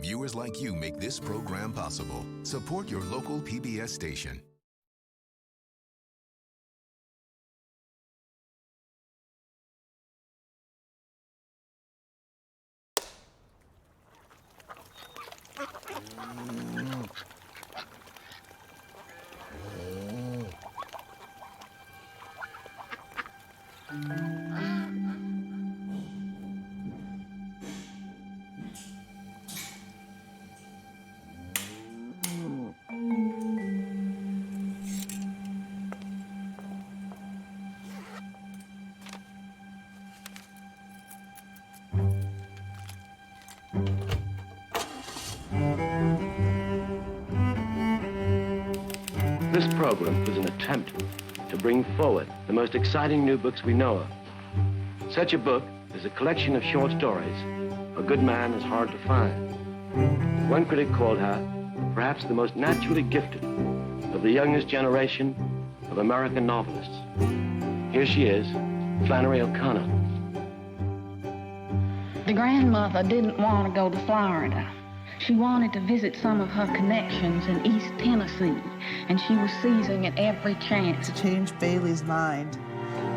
Viewers like you make this program possible. Support your local PBS station. This program is an attempt to bring forward the most exciting new books we know of. Such a book is a collection of short stories. A good man is hard to find. One critic called her perhaps the most naturally gifted of the youngest generation of American novelists. Here she is, Flannery O'Connor. The grandmother didn't want to go to Florida. She wanted to visit some of her connections in East Tennessee, and she was seizing at every chance to change Bailey's mind.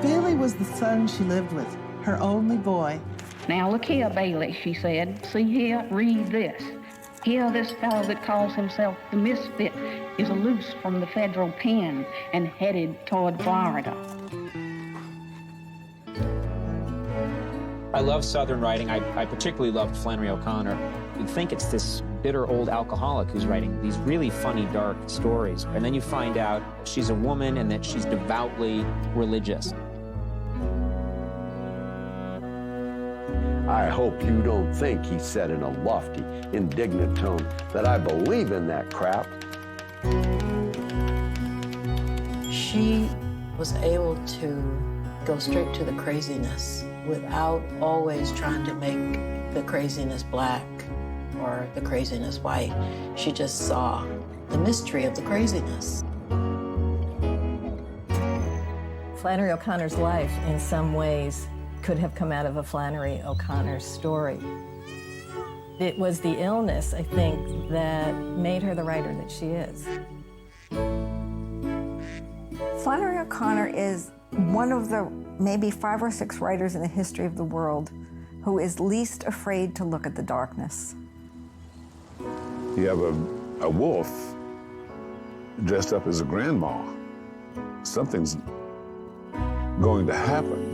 Bailey was the son she lived with, her only boy. Now look here, Bailey, she said. See here, read this. Here, this fellow that calls himself the Misfit is loose from the federal pen and headed toward Florida. I love Southern writing. I particularly loved Flannery O'Connor. You'd think it's this bitter old alcoholic who's writing these really funny, dark stories. And then you find out she's a woman and that she's devoutly religious. I hope you don't think, he said in a lofty, indignant tone, that I believe in that crap. She was able to go straight to the craziness without always trying to make the craziness black or the craziness white. She just saw the mystery of the craziness. Flannery O'Connor's life, in some ways, could have come out of a Flannery O'Connor story. It was the illness, I think, that made her the writer that she is. Flannery O'Connor is one of the maybe 5 or 6 writers in the history of the world who is least afraid to look at the darkness. You have a wolf dressed up as a grandma. Something's going to happen.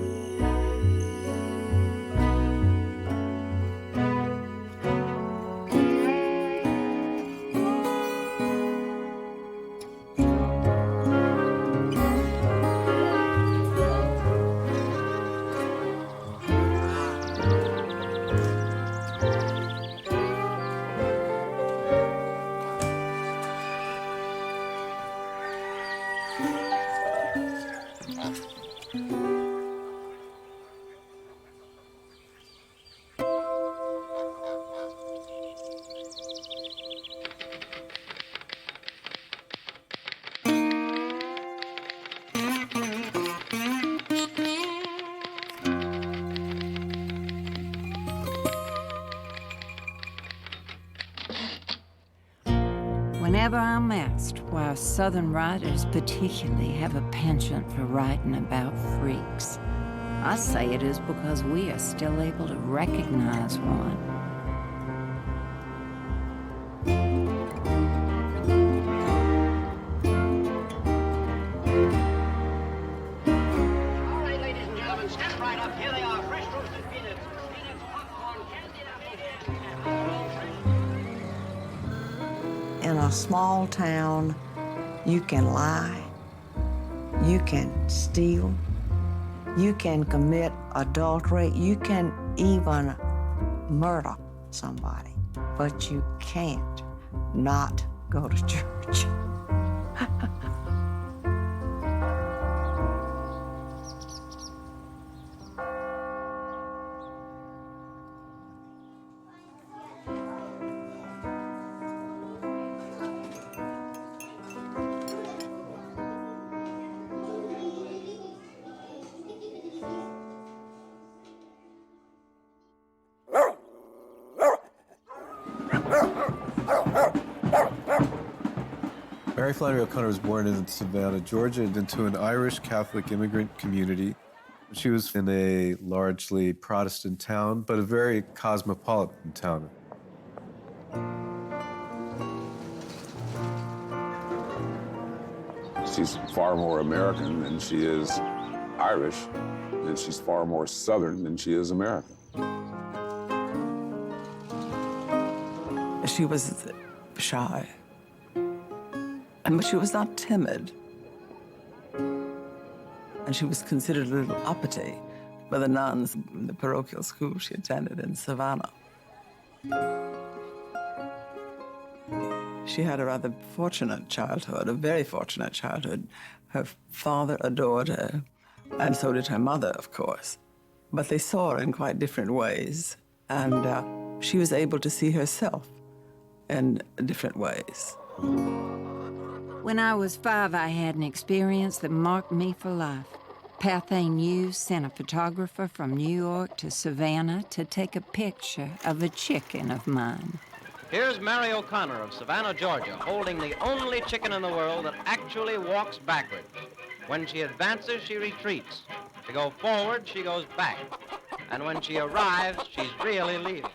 Whenever I'm asked why Southern writers particularly have a penchant for writing about freaks, I say it is because we are still able to recognize one. All right, ladies and gentlemen, step right up. Here they are, fresh roasted peanuts, popcorn, In a small town, you can lie, you can steal, you can commit adultery, you can even murder somebody, but you can't not go to church. Mary Flannery O'Connor was born in Savannah, Georgia, into an Irish Catholic immigrant community. She was in a largely Protestant town, but a very cosmopolitan town. She's far more American than she is Irish, and she's far more Southern than she is American. She was shy, but she was not timid. And she was considered a little uppity by the nuns in the parochial school she attended in Savannah. She had a rather fortunate childhood, a very fortunate childhood. Her father adored her, and so did her mother, of course. But they saw her in quite different ways, and she was able to see herself in different ways. When I was 5, I had an experience that marked me for life. Pathé News sent a photographer from New York to Savannah to take a picture of a chicken of mine. Here's Mary O'Connor of Savannah, Georgia, holding the only chicken in the world that actually walks backwards. When she advances, she retreats. To go forward, she goes back. And when she arrives, she's really leaving.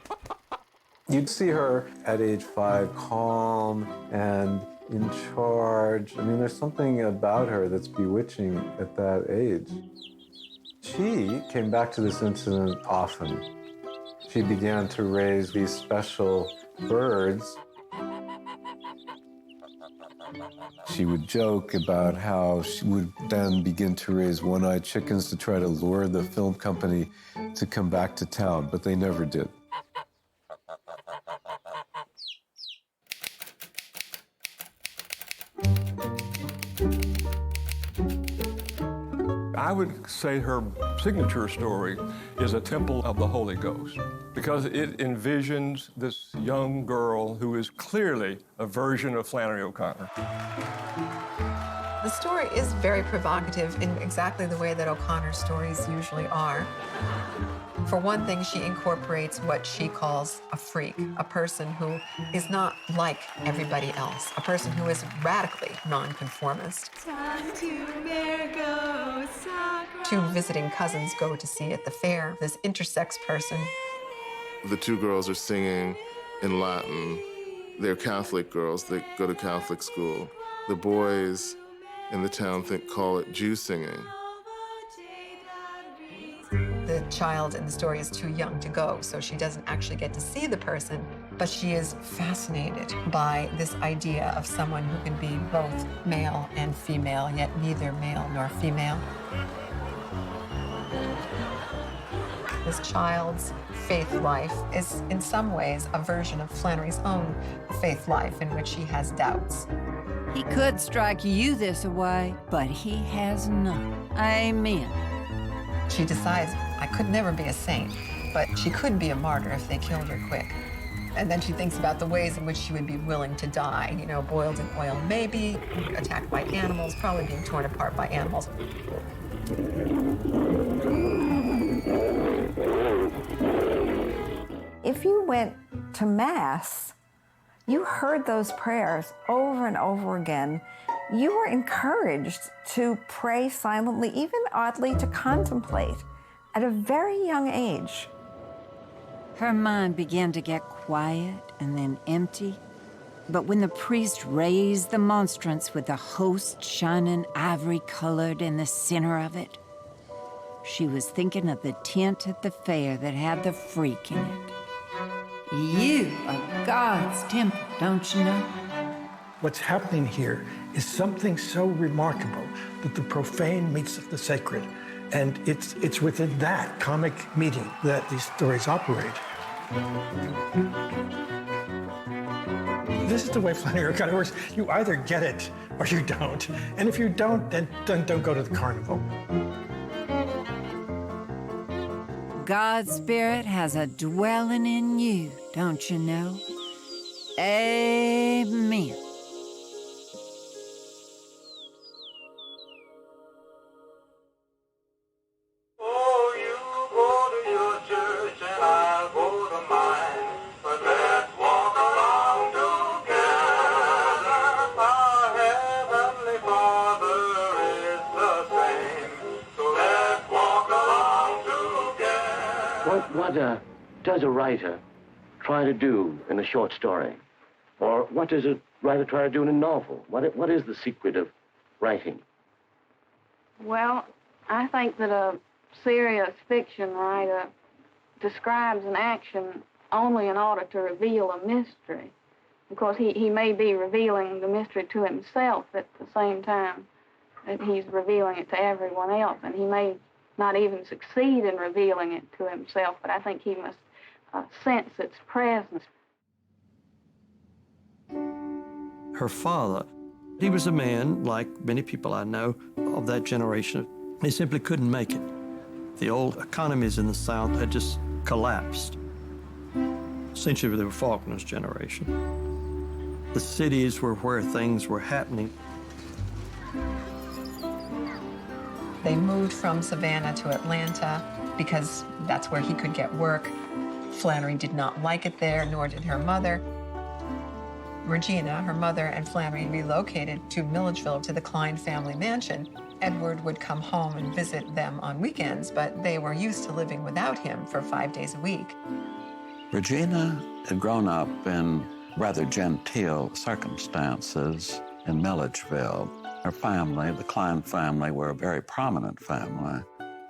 You'd see her at age 5, calm and in charge. I mean, there's something about her that's bewitching at that age. She came back to this incident often. She began to raise these special birds. She would joke about how she would then begin to raise one-eyed chickens to try to lure the film company to come back to town, but they never did. I would say her signature story is A Temple of the Holy Ghost, because it envisions this young girl who is clearly a version of Flannery O'Connor. The story is very provocative in exactly the way that O'Connor's stories usually are. For one thing, she incorporates what she calls a freak, a person who is not like everybody else, a person who is radically nonconformist. Two visiting cousins go to see at the fair this intersex person. The two girls are singing in Latin. They're Catholic girls. They go to Catholic school. The boys in the town call it Jew singing. The child in the story is too young to go, so she doesn't actually get to see the person, but she is fascinated by this idea of someone who can be both male and female, yet neither male nor female. This child's faith life is, in some ways, a version of Flannery's own faith life in which he has doubts. He could strike you this way, but he has not. Amen. She decides, I could never be a saint, but she could be a martyr if they killed her quick. And then she thinks about the ways in which she would be willing to die. You know, boiled in oil, maybe, attacked by animals, probably being torn apart by animals. If you went to Mass, you heard those prayers over and over again. You were encouraged to pray silently, even oddly to contemplate at a very young age. Her mind began to get quiet and then empty. But when the priest raised the monstrance with the host shining ivory-colored in the center of it, she was thinking of the tent at the fair that had the freak in it. You are God's temple, don't you know? What's happening here is something so remarkable that the profane meets the sacred. And it's within that comic medium that these stories operate. This is the way Flannery O'Connor works. You either get it or you don't. And if you don't, then don't go to the carnival. God's Spirit has a dwelling in you, don't you know? Amen. What does a writer try to do in a short story? Or what does a writer try to do in a novel? What is the secret of writing? Well, I think that a serious fiction writer describes an action only in order to reveal a mystery, because he may be revealing the mystery to himself at the same time that he's revealing it to everyone else, and he may not even succeed in revealing it to himself, but I think he must sense its presence. Her father, he was a man, like many people I know of that generation, he simply couldn't make it. The old economies in the South had just collapsed. Essentially, they were Faulkner's generation. The cities were where things were happening. They moved from Savannah to Atlanta because that's where he could get work. Flannery did not like it there, nor did her mother. Regina, her mother, and Flannery relocated to Milledgeville to the Klein family mansion. Edward would come home and visit them on weekends, but they were used to living without him for 5 days a week. Regina had grown up in rather genteel circumstances in Milledgeville. Her family, the Klein family, were a very prominent family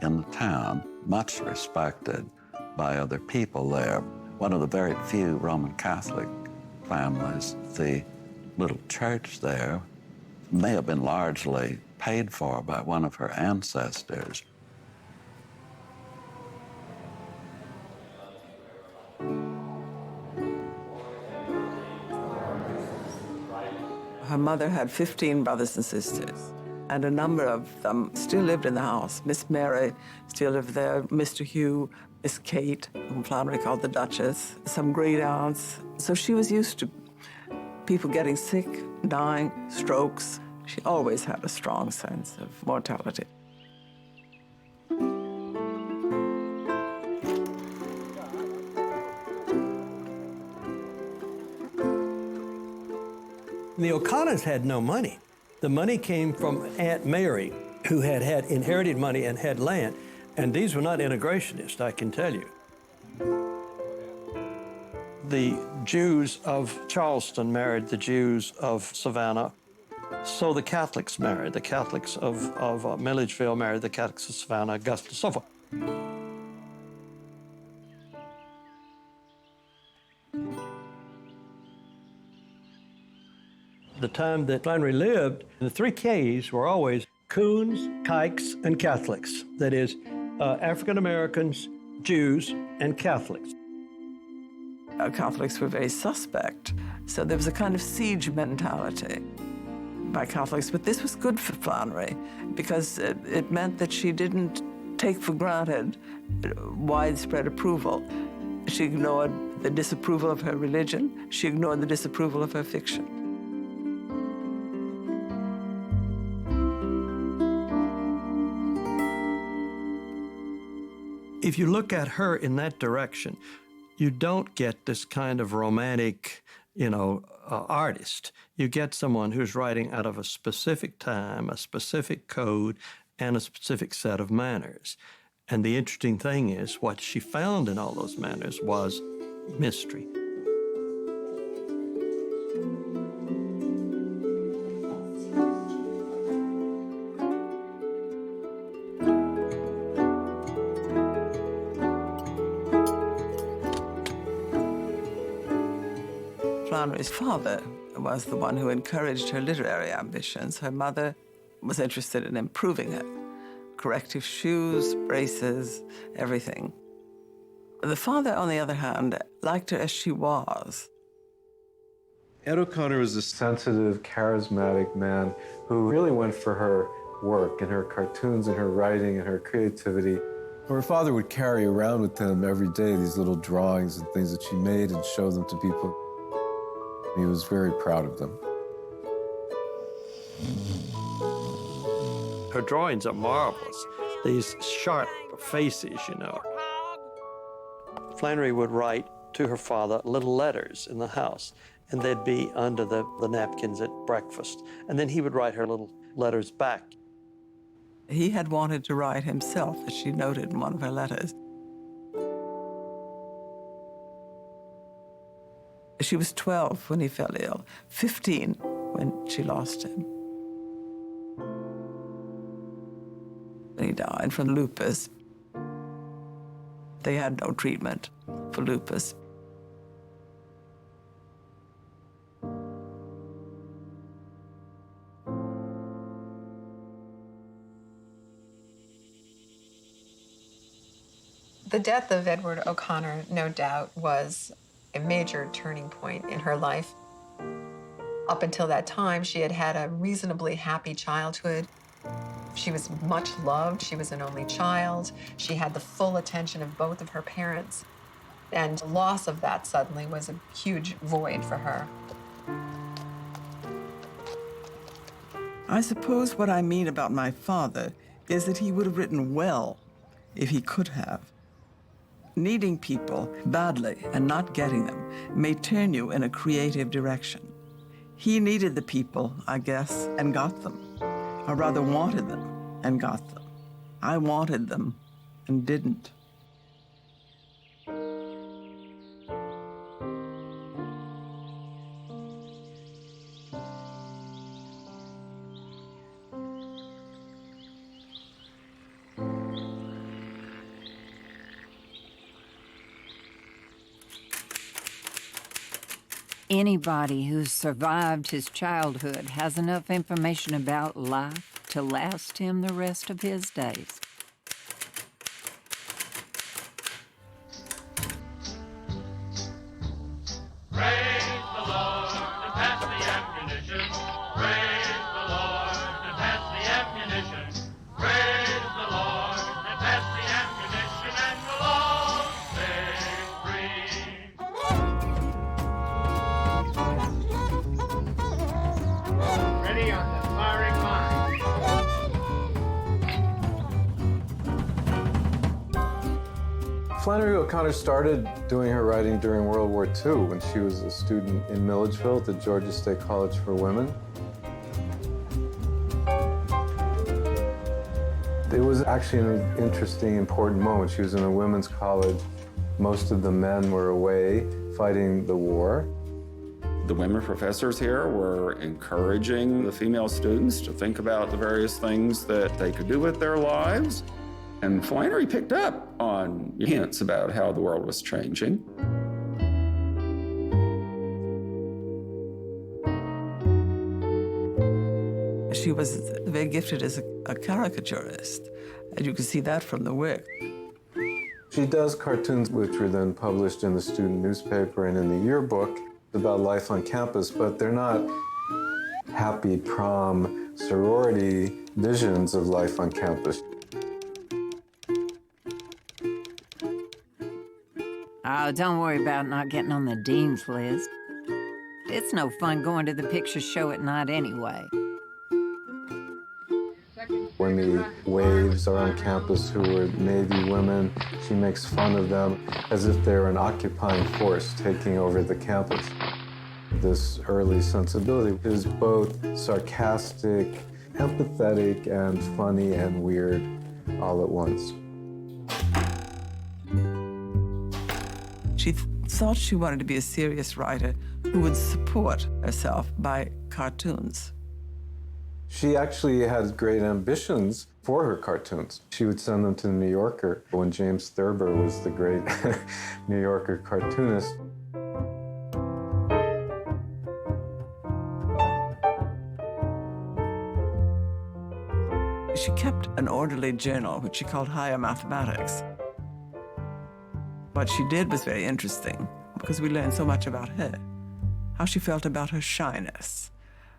in the town, much respected by other people there. One of the very few Roman Catholic families. The little church there may have been largely paid for by one of her ancestors. Her mother had 15 brothers and sisters, and a number of them still lived in the house. Miss Mary still lived there, Mr. Hugh, Miss Kate, whom Flannery called the Duchess, some great aunts. So she was used to people getting sick, dying, strokes. She always had a strong sense of mortality. The O'Connors had no money. The money came from Aunt Mary, who had inherited money and had land. And these were not integrationists, I can tell you. The Jews of Charleston married the Jews of Savannah. So the Catholics married. The Catholics of Milledgeville married the Catholics of Savannah, Augusta, so forth. The time that Flannery lived, the 3 Ks were always Coons, Kikes, and Catholics. That is, African Americans, Jews, and Catholics. Catholics were very suspect, so there was a kind of siege mentality by Catholics. But this was good for Flannery because it meant that she didn't take for granted widespread approval. She ignored the disapproval of her religion. She ignored the disapproval of her fiction. If you look at her in that direction, you don't get this kind of romantic, artist. You get someone who's writing out of a specific time, a specific code, and a specific set of manners. And the interesting thing is, what she found in all those manners was mystery. Flannery's father was the one who encouraged her literary ambitions. Her mother was interested in improving it. Corrective shoes, braces, everything. The father, on the other hand, liked her as she was. Ed O'Connor was a sensitive, charismatic man who really went for her work and her cartoons and her writing and her creativity. Her father would carry around with him every day these little drawings and things that she made and show them to people. He was very proud of them. Her drawings are marvelous. These sharp faces, Flannery would write to her father little letters in the house, and they'd be under the napkins at breakfast. And then he would write her little letters back. He had wanted to write himself, as she noted in one of her letters. She was 12 when he fell ill, 15 when she lost him. He died from lupus. They had no treatment for lupus. The death of Edward O'Connor, no doubt, was a major turning point in her life. Up until that time, she had had a reasonably happy childhood. She was much loved. She was an only child. She had the full attention of both of her parents. And the loss of that suddenly was a huge void for her. I suppose what I mean about my father is that he would have written well if he could have. Needing people badly and not getting them may turn you in a creative direction. He needed the people, I guess, and got them. Or rather wanted them and got them. I wanted them and didn't. Anybody who's survived his childhood has enough information about life to last him the rest of his days. Flannery O'Connor started doing her writing during World War II when she was a student in Milledgeville at the Georgia State College for Women. It was actually an interesting, important moment. She was in a women's college. Most of the men were away fighting the war. The women professors here were encouraging the female students to think about the various things that they could do with their lives. And Flannery picked up on hints about how the world was changing. She was very gifted as a caricaturist, and you can see that from the work. She does cartoons which were then published in the student newspaper and in the yearbook about life on campus, but they're not happy prom sorority visions of life on campus. Oh, don't worry about not getting on the dean's list. It's no fun going to the picture show at night anyway. When the waves are on campus who are Navy women, she makes fun of them as if they're an occupying force taking over the campus. This early sensibility is both sarcastic, empathetic, and funny and weird all at once. She thought she wanted to be a serious writer who would support herself by cartoons. She actually had great ambitions for her cartoons. She would send them to the New Yorker when James Thurber was the great New Yorker cartoonist. She kept an orderly journal, which she called Higher Mathematics. What she did was very interesting because we learned so much about her, how she felt about her shyness.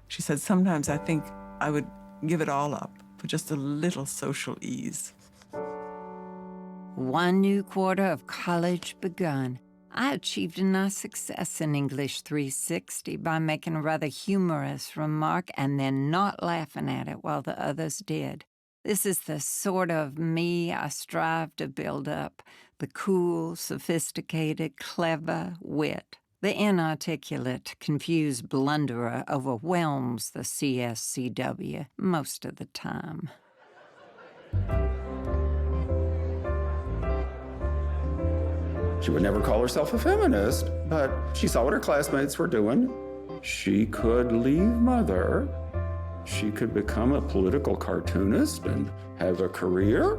She said, sometimes I think I would give it all up for just a little social ease. One new quarter of college begun. I achieved a nice success in English 360 by making a rather humorous remark and then not laughing at it while the others did. This is the sort of me I strive to build up, the cool, sophisticated, clever wit. The inarticulate, confused blunderer overwhelms the CSCW most of the time. She would never call herself a feminist, but she saw what her classmates were doing. She could leave mother. She could become a political cartoonist and have a career.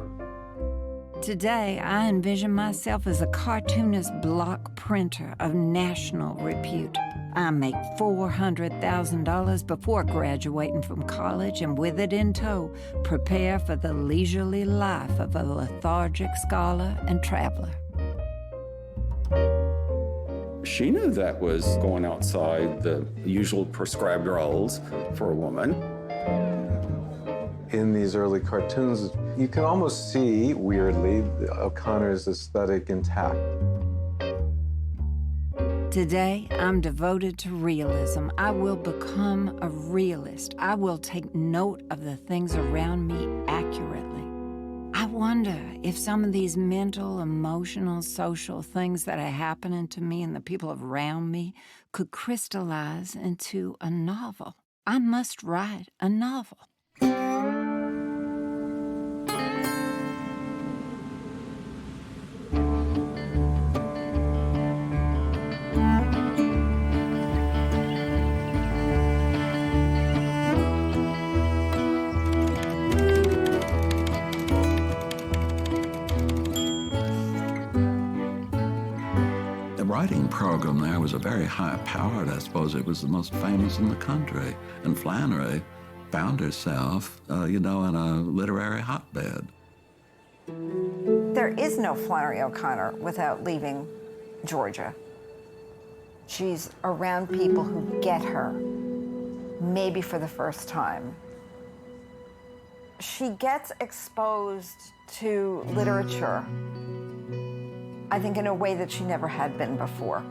Today, I envision myself as a cartoonist block printer of national repute. I make $400,000 before graduating from college, and with it in tow, prepare for the leisurely life of a lethargic scholar and traveler. She knew that was going outside the usual prescribed roles for a woman. In these early cartoons, you can almost see, weirdly, O'Connor's aesthetic intact. Today, I'm devoted to realism. I will become a realist. I will take note of the things around me accurately. I wonder if some of these mental, emotional, social things that are happening to me and the people around me could crystallize into a novel. I must write a novel. Writing program there was a very high-powered, I suppose it was the most famous in the country. And Flannery found herself, in a literary hotbed. There is no Flannery O'Connor without leaving Georgia. She's around people who get her, maybe for the first time. She gets exposed to literature, I think, in a way that she never had been before.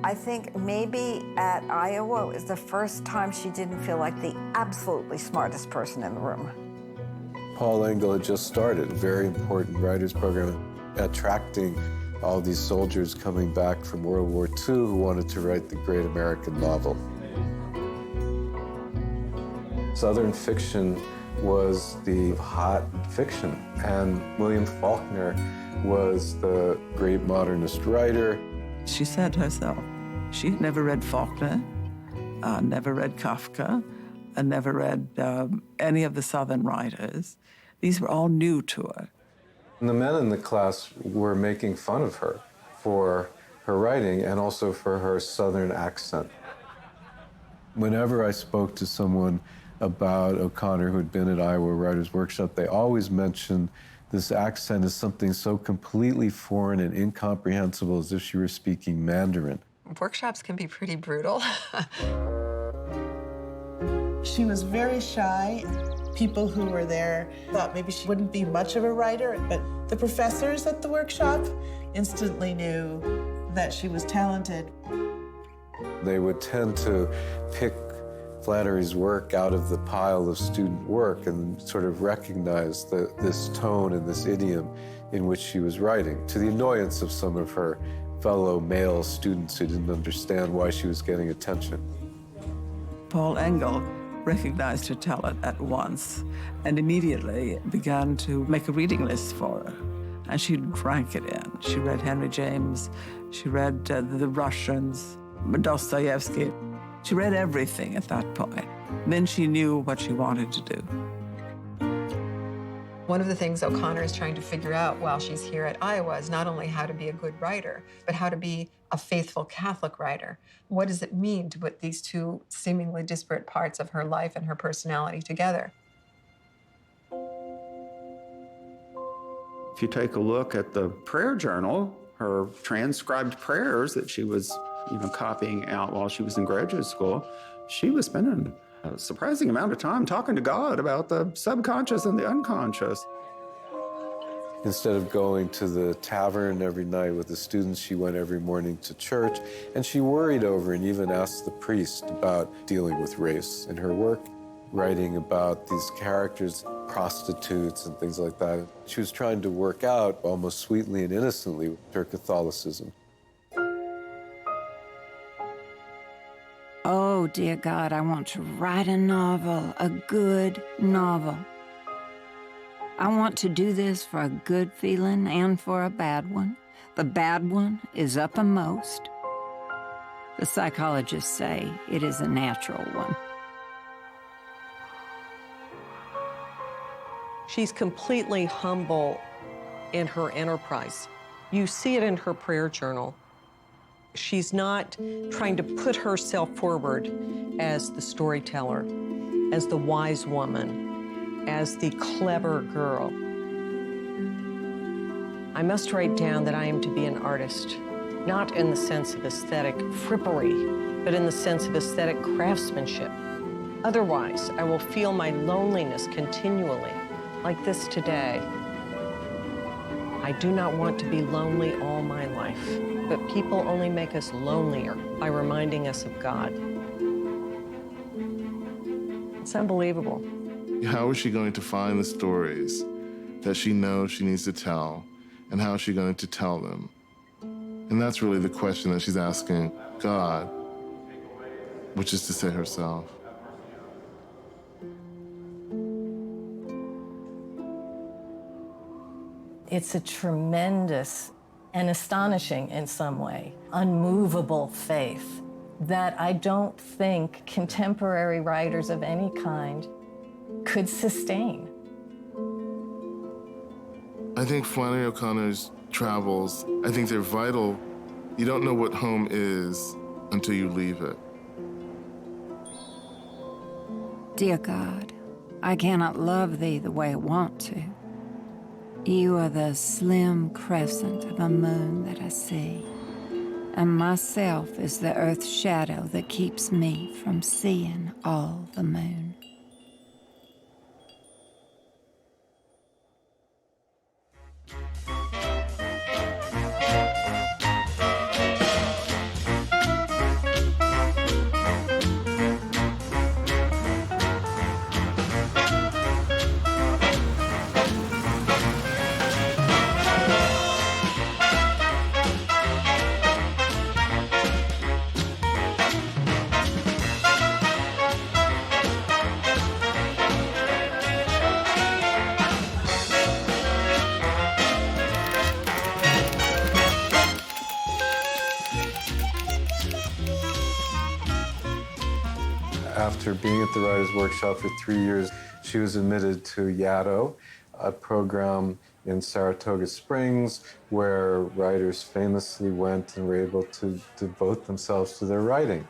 I think maybe at Iowa is the first time she didn't feel like the absolutely smartest person in the room. Paul Engel had just started a very important writers program, attracting all these soldiers coming back from World War II who wanted to write the great American novel. Southern fiction was the hot fiction, and William Faulkner was the great modernist writer. She said herself, she had never read Faulkner, never read Kafka, and never read any of the Southern writers. These were all new to her. And the men in the class were making fun of her for her writing and also for her Southern accent. Whenever I spoke to someone about O'Connor who had been at Iowa Writers' Workshop, they always mentioned this accent is something so completely foreign and incomprehensible as if she were speaking Mandarin. Workshops can be pretty brutal. She was very shy. People who were there thought maybe she wouldn't be much of a writer, but the professors at the workshop instantly knew that she was talented. They would tend to pick Flannery's work out of the pile of student work and sort of recognize this tone and this idiom in which she was writing, to the annoyance of some of her fellow male students who didn't understand why she was getting attention. Paul Engel recognized her talent at once and immediately began to make a reading list for her. And she drank it in. She read Henry James, she read The Russians, Dostoevsky. She read everything at that point. Then she knew what she wanted to do. One of the things O'Connor is trying to figure out while she's here at Iowa is not only how to be a good writer, but how to be a faithful Catholic writer. What does it mean to put these two seemingly disparate parts of her life and her personality together? If you take a look at the prayer journal, her transcribed prayers that she was copying out while she was in graduate school, she was spending a surprising amount of time talking to God about the subconscious and the unconscious. Instead of going to the tavern every night with the students, she went every morning to church, and she worried over and even asked the priest about dealing with race in her work, writing about these characters, prostitutes and things like that. She was trying to work out, almost sweetly and innocently, her Catholicism. Oh, dear God, I want to write a novel, a good novel. I want to do this for a good feeling and for a bad one, The bad one is uppermost. The psychologists say it is a natural one. She's completely humble in her enterprise. You see it in her prayer journal. She's not trying to put herself forward as the storyteller, as the wise woman, as the clever girl. I must write down that I am to be an artist, not in the sense of aesthetic frippery, but in the sense of aesthetic craftsmanship. Otherwise, I will feel my loneliness continually, like this today. I do not want to be lonely all my life, but people only make us lonelier by reminding us of God. It's unbelievable. How is she going to find the stories that she knows she needs to tell, and how is she going to tell them? And that's really the question that she's asking God, which is to say herself. It's a tremendous and astonishing, in some way, unmovable faith that I don't think contemporary writers of any kind could sustain. I think Flannery O'Connor's travels, I think they're vital. You don't know what home is until you leave it. Dear God, I cannot love thee the way I want to. You are the slim crescent of a moon that I see, and myself is the earth's shadow that keeps me from seeing all the moon. After being at the Writers' Workshop for 3 years, she was admitted to Yaddo, a program in Saratoga Springs where writers famously went and were able to devote themselves to their writing.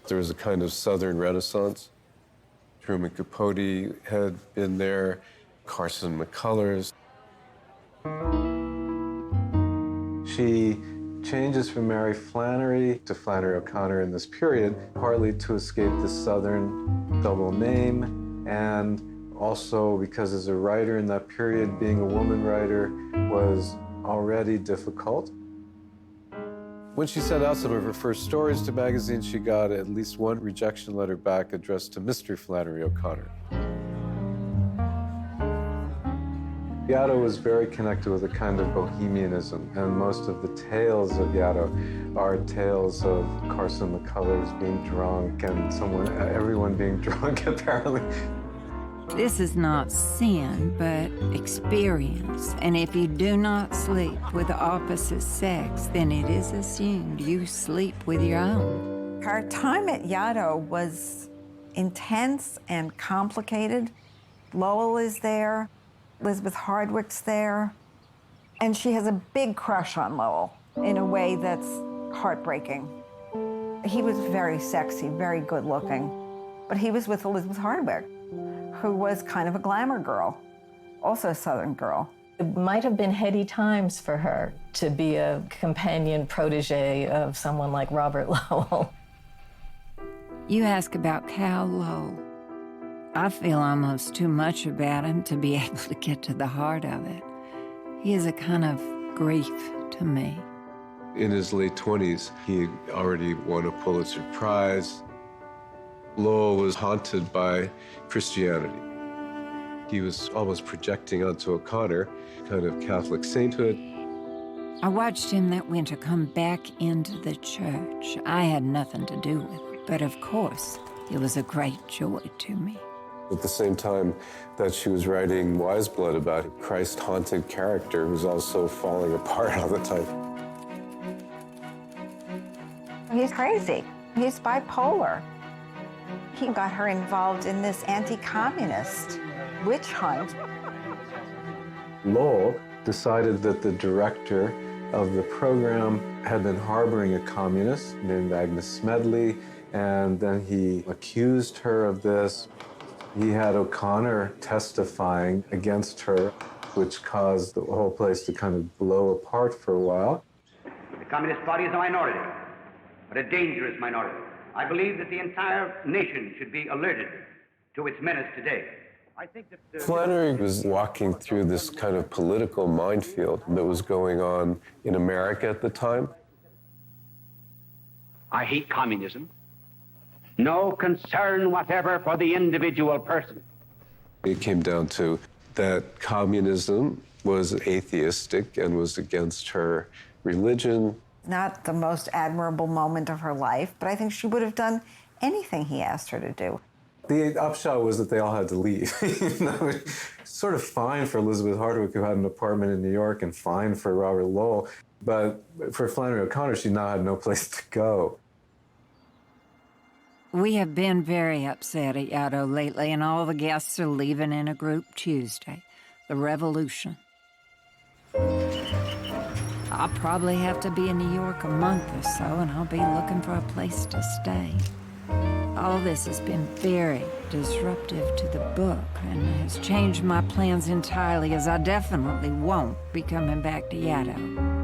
There was a kind of Southern Renaissance. Truman Capote had been there, Carson McCullers. She changes from Mary Flannery to Flannery O'Connor in this period, partly to escape the Southern double name, and also because as a writer in that period, being a woman writer was already difficult. When she sent out some of her first stories to magazines, she got at least one rejection letter back addressed to Mr. Flannery O'Connor. Yaddo was very connected with a kind of bohemianism, and most of the tales of Yaddo are tales of Carson McCullers being drunk and everyone being drunk, apparently. This is not sin, but experience. And if you do not sleep with the opposite sex, then it is assumed you sleep with your own. Her time at Yaddo was intense and complicated. Lowell is there. Elizabeth Hardwick's there, and she has a big crush on Lowell in a way that's heartbreaking. He was very sexy, very good looking, but he was with Elizabeth Hardwick, who was kind of a glamour girl, also a Southern girl. It might have been heady times for her to be a companion protege of someone like Robert Lowell. You ask about Cal Lowell. I feel almost too much about him to be able to get to the heart of it. He is a kind of grief to me. In his late 20s, he already won a Pulitzer Prize. Lowell was haunted by Christianity. He was almost projecting onto O'Connor, kind of Catholic sainthood. I watched him that winter come back into the church. I had nothing to do with it, but of course, it was a great joy to me. At the same time that she was writing Wise Blood about a Christ-haunted character who's also falling apart all the time. He's crazy. He's bipolar. He got her involved in this anti-communist witch hunt. Lowell decided that the director of the program had been harboring a communist named Agnes Smedley, and then he accused her of this. He had O'Connor testifying against her, which caused the whole place to kind of blow apart for a while. The Communist Party is a minority, but a dangerous minority. I believe that the entire nation should be alerted to its menace today. I think that Flannery was walking through this kind of political minefield that was going on in America at the time. I hate communism. No concern whatever for the individual person. It came down to that communism was atheistic and was against her religion. Not the most admirable moment of her life, but I think she would have done anything he asked her to do. The upshot was that they all had to leave. Sort of fine for Elizabeth Hardwick, who had an apartment in New York, and fine for Robert Lowell. But for Flannery O'Connor, she now had no place to go. We have been very upset at Yaddo lately, and all the guests are leaving in a group Tuesday. The revolution. I'll probably have to be in New York a month or so, and I'll be looking for a place to stay. All this has been very disruptive to the book and has changed my plans entirely, as I definitely won't be coming back to Yaddo.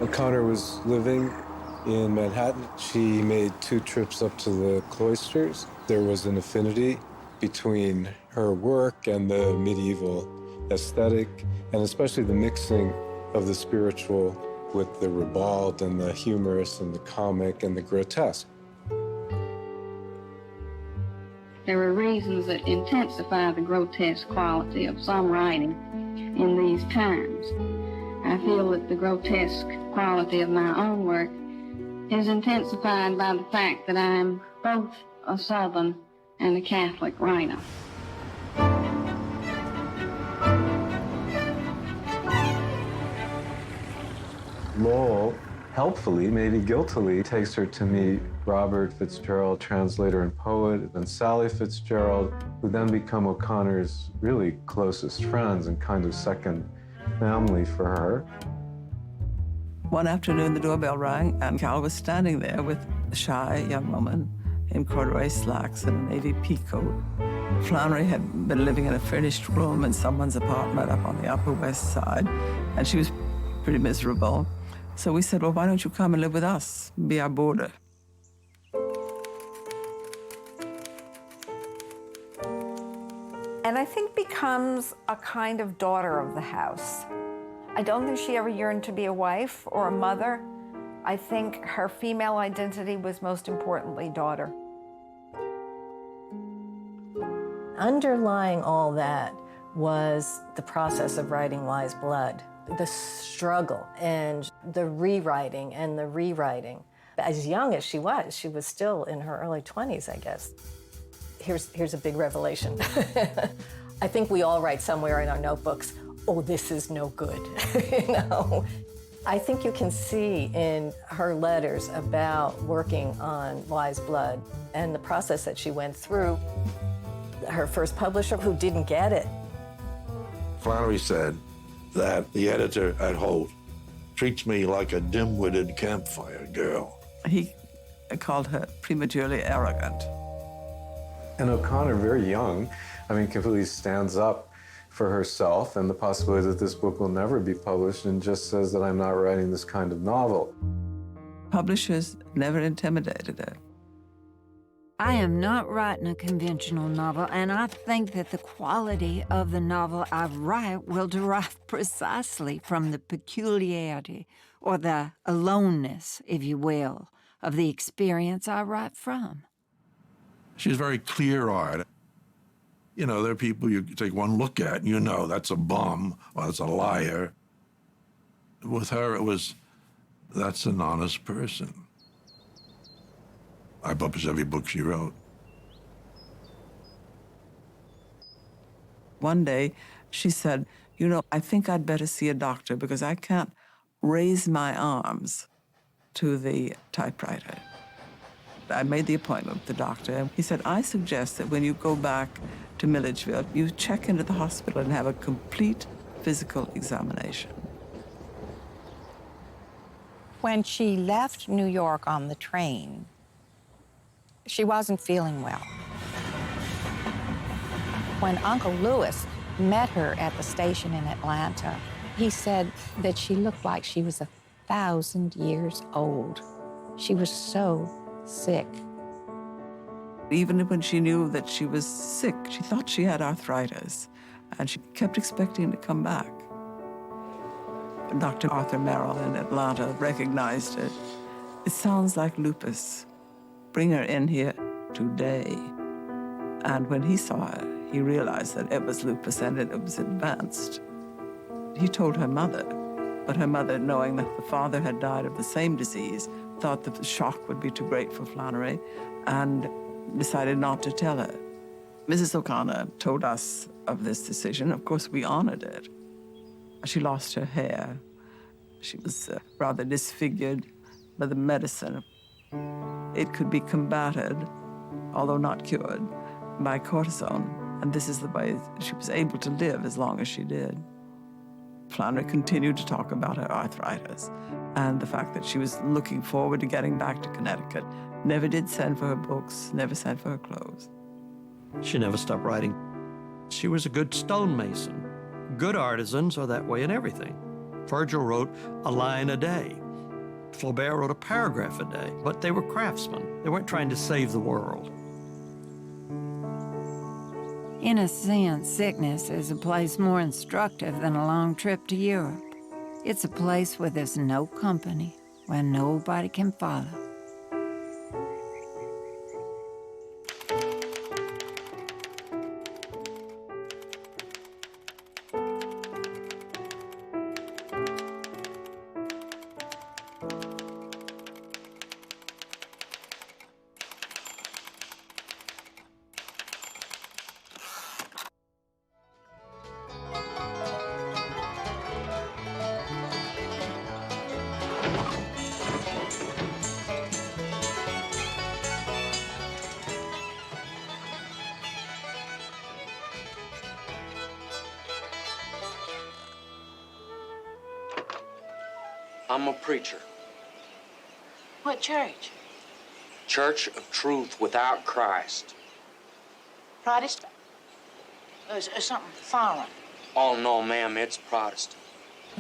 O'Connor was living in Manhattan. She made 2 trips up to the cloisters. There was an affinity between her work and the medieval aesthetic, and especially the mixing of the spiritual with the ribald and the humorous and the comic and the grotesque. There are reasons that intensify the grotesque quality of some writing in these times. I feel that the grotesque quality of my own work is intensified by the fact that I am both a Southern and a Catholic writer. Lowell, helpfully, maybe guiltily, takes her to meet Robert Fitzgerald, translator and poet, and Sally Fitzgerald, who then become O'Connor's really closest friends and kind of second family for her. One afternoon, the doorbell rang, and Cal was standing there with a shy young woman in corduroy slacks and a navy pea coat. Flannery had been living in a furnished room in someone's apartment up on the Upper West Side, and she was pretty miserable. So we said, well, why don't you come and live with us, be our boarder? And I think becomes a kind of daughter of the house. I don't think she ever yearned to be a wife or a mother. I think her female identity was most importantly daughter. Underlying all that was the process of writing Wise Blood, the struggle and the rewriting and the rewriting. As young as she was still in her early 20s, I guess. Here's a big revelation. I think we all write somewhere in our notebooks, oh, this is no good, you know? I think you can see in her letters about working on Wise Blood and the process that she went through. Her first publisher who didn't get it. Flannery said that the editor at Holt treats me like a dim-witted campfire girl. He called her prematurely arrogant. And O'Connor, very young, completely stands up for herself and the possibility that this book will never be published, and just says that I'm not writing this kind of novel. Publishers never intimidated her. I am not writing a conventional novel, and I think that the quality of the novel I write will derive precisely from the peculiarity, or the aloneness, if you will, of the experience I write from. She's very clear-eyed. You know, there are people you take one look at and you know that's a bum or that's a liar. With her, it was, that's an honest person. I published every book she wrote. One day, she said, you know, I think I'd better see a doctor because I can't raise my arms to the typewriter. I made the appointment with the doctor. He said, I suggest that when you go back to Milledgeville, you check into the hospital and have a complete physical examination. When she left New York on the train, she wasn't feeling well. When Uncle Lewis met her at the station in Atlanta, he said that she looked like she was 1,000 years old. She was so sick. Even when she knew that she was sick, she thought she had arthritis, and she kept expecting to come back. Dr. Arthur Merrill in Atlanta recognized it. It sounds like lupus. Bring her in here today. And when he saw her, he realized that it was lupus and it was advanced. He told her mother, but her mother, knowing that the father had died of the same disease, thought that the shock would be too great for Flannery and decided not to tell her. Mrs. O'Connor told us of this decision. Of course, we honored it. She lost her hair. She was rather disfigured by the medicine. It could be combated, although not cured, by cortisone, and this is the way she was able to live as long as she did. Flannery continued to talk about her arthritis and the fact that she was looking forward to getting back to Connecticut. Never did send for her books, never sent for her clothes. She never stopped writing. She was a good stonemason. Good artisans are that way in everything. Virgil wrote a line a day. Flaubert wrote a paragraph a day, but they were craftsmen. They weren't trying to save the world. In a sense, sickness is a place more instructive than a long trip to Europe. It's a place where there's no company, where nobody can follow. I'm a preacher. What church? Church of Truth Without Christ. Protestant? Or something foreign? Oh, no, ma'am, it's Protestant.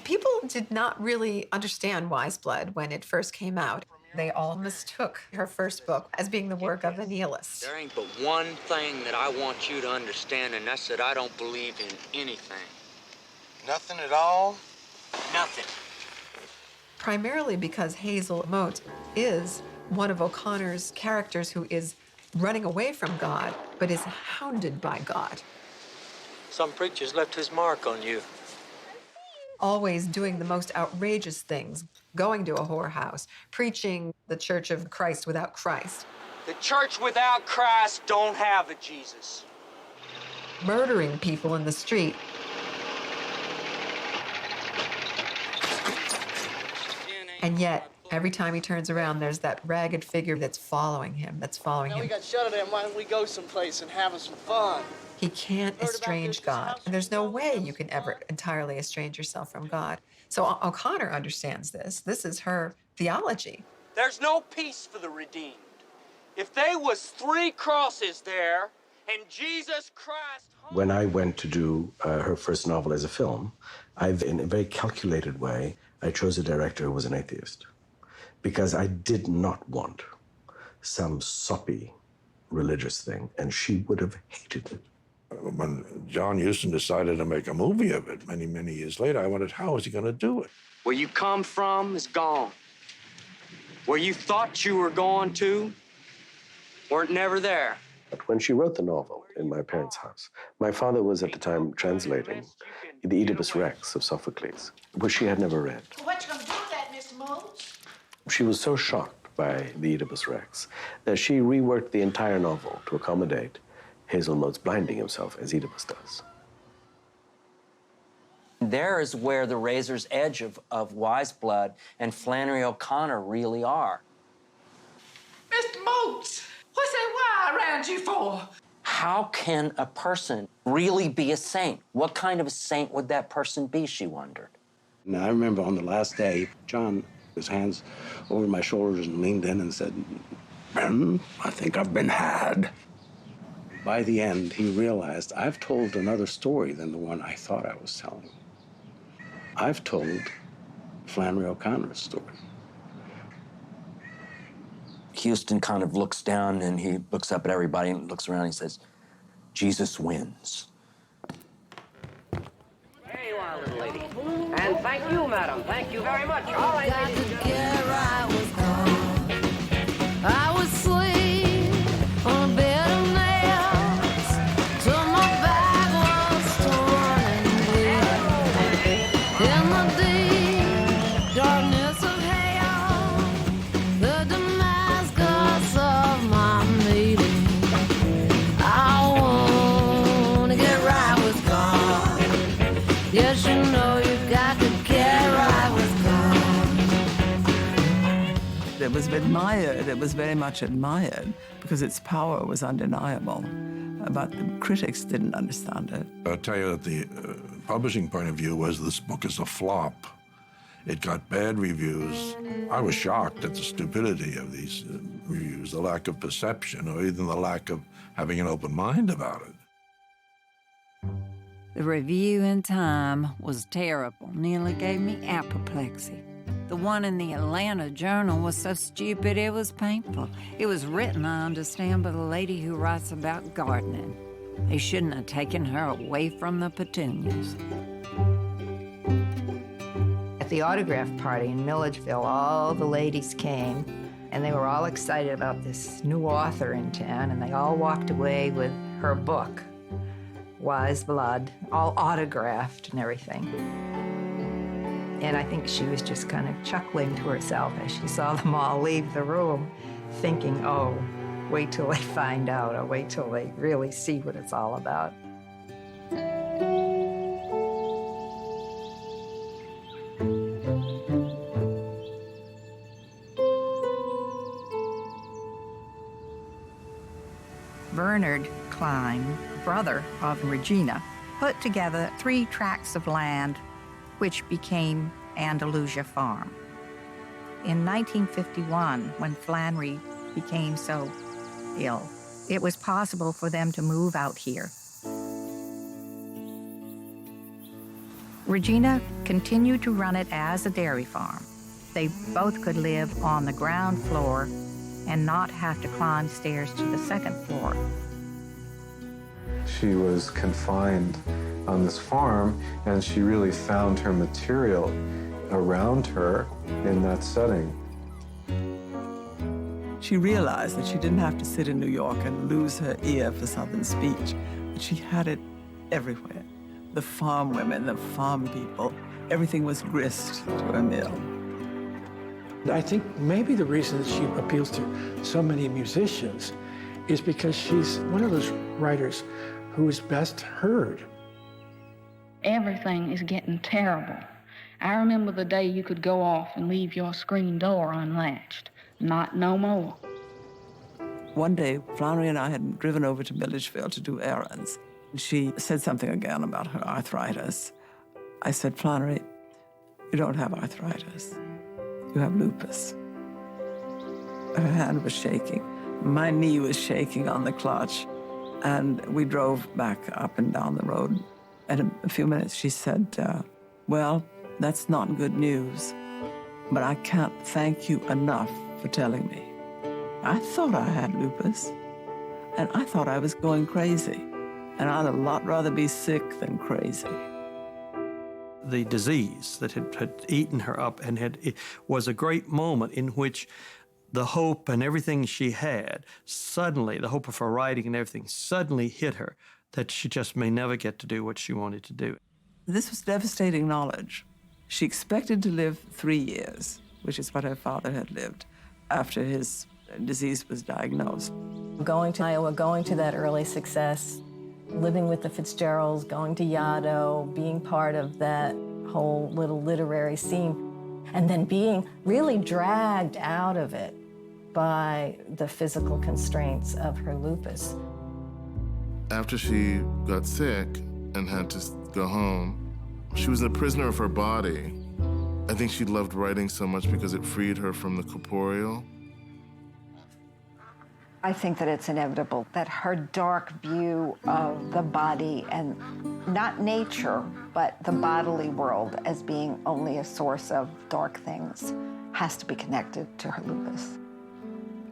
People did not really understand Wise Blood when it first came out. They all mistook her first book as being the work of a nihilist. There ain't but one thing that I want you to understand, and that's that I don't believe in anything. Nothing at all? Nothing. Primarily because Hazel Mote is one of O'Connor's characters who is running away from God, but is hounded by God. Some preacher's left his mark on you. Always doing the most outrageous things, going to a whorehouse, preaching the Church of Christ without Christ. The church without Christ don't have a Jesus. Murdering people in the street. And yet, every time he turns around, there's that ragged figure that's following him, Now we got shut of them. Why don't we go someplace and have some fun? He can't estrange God. And there's no way you can ever entirely estrange yourself from God. So O'Connor understands this. This is her theology. There's no peace for the redeemed. If there was 3 crosses there and Jesus Christ... When I went to do her first novel as a film, in a very calculated way, I chose a director who was an atheist because I did not want some soppy religious thing, and she would have hated it. When John Huston decided to make a movie of it many, many years later, I wondered, how is he going to do it? Where you come from is gone. Where you thought you were going to, weren't never there. But when she wrote the novel in my parents' house, my father was at the time translating the Oedipus Rex of Sophocles, which she had never read. What you gonna do with that, Mr. Moles? She was so shocked by the Oedipus Rex that she reworked the entire novel to accommodate Hazel Mote's blinding himself as Oedipus does. There is where the razor's edge of Wise Blood and Flannery O'Connor really are. Mr. Moles, what's that wire around you for? How can a person really be a saint? What kind of a saint would that person be, she wondered. Now, I remember on the last day, John, his hands over my shoulders and leaned in and said, "Ben, I think I've been had." By the end, he realized I've told another story than the one I thought I was telling. I've told Flannery O'Connor's story. Huston kind of looks down and he looks up at everybody and looks around and he says, Jesus wins. There you are, little lady. And thank you, madam. Thank you very much. All right, ladies and gentlemen. I was asleep on a bed of nails till my back was torn and bleeding. In the deep darkness of hell, the Damascus of my meeting. I want to get right with God. Yes, you know you got to get right with God. It was admired, it was very much admired because its power was undeniable, but the critics didn't understand it. I'll tell you that the publishing point of view was this book is a flop. It got bad reviews. I was shocked at the stupidity of these reviews, the lack of perception, or even the lack of having an open mind about it. The review in Time was terrible, nearly gave me apoplexy. The one in the Atlanta Journal was so stupid it was painful. It was written, I understand, by the lady who writes about gardening. They shouldn't have taken her away from the petunias. At the autograph party in Milledgeville, all the ladies came, and they were all excited about this new author in town, and they all walked away with her book, Wise Blood, all autographed and everything. And I think she was just kind of chuckling to herself as she saw them all leave the room, thinking, oh, wait till they find out, or wait till they really see what it's all about. Bernard Klein, brother of Regina, put together 3 tracts of land which became Andalusia Farm. In 1951, when Flannery became so ill, it was possible for them to move out here. Regina continued to run it as a dairy farm. They both could live on the ground floor and not have to climb stairs to the 2nd floor. She was confined on this farm, and she really found her material around her in that setting. She realized that she didn't have to sit in New York and lose her ear for Southern speech, but she had it everywhere. The farm women, the farm people, everything was grist to her mill. I think maybe the reason that she appeals to so many musicians is because she's one of those writers who is best heard. Everything is getting terrible. I remember the day you could go off and leave your screen door unlatched. Not no more. One day, Flannery and I had driven over to Milledgeville to do errands. She said something again about her arthritis. I said, Flannery, you don't have arthritis. You have lupus. Her hand was shaking. My knee was shaking on the clutch. And we drove back up and down the road. In a few minutes, she said, well, that's not good news, but I can't thank you enough for telling me. I thought I had lupus. And I thought I was going crazy. And I'd a lot rather be sick than crazy. The disease that had eaten her up and it was a great moment in which the hope and everything she had suddenly, the hope of her writing and everything, suddenly hit her that she just may never get to do what she wanted to do. This was devastating knowledge. She expected to live 3 years, which is what her father had lived after his disease was diagnosed. Going to Iowa, going to that early success, living with the Fitzgeralds, going to Yaddo, being part of that whole little literary scene, and then being really dragged out of it by the physical constraints of her lupus. After she got sick and had to go home, she was a prisoner of her body. I think she loved writing so much because it freed her from the corporeal. I think that it's inevitable that her dark view of the body and not nature, but the bodily world as being only a source of dark things has to be connected to her lupus.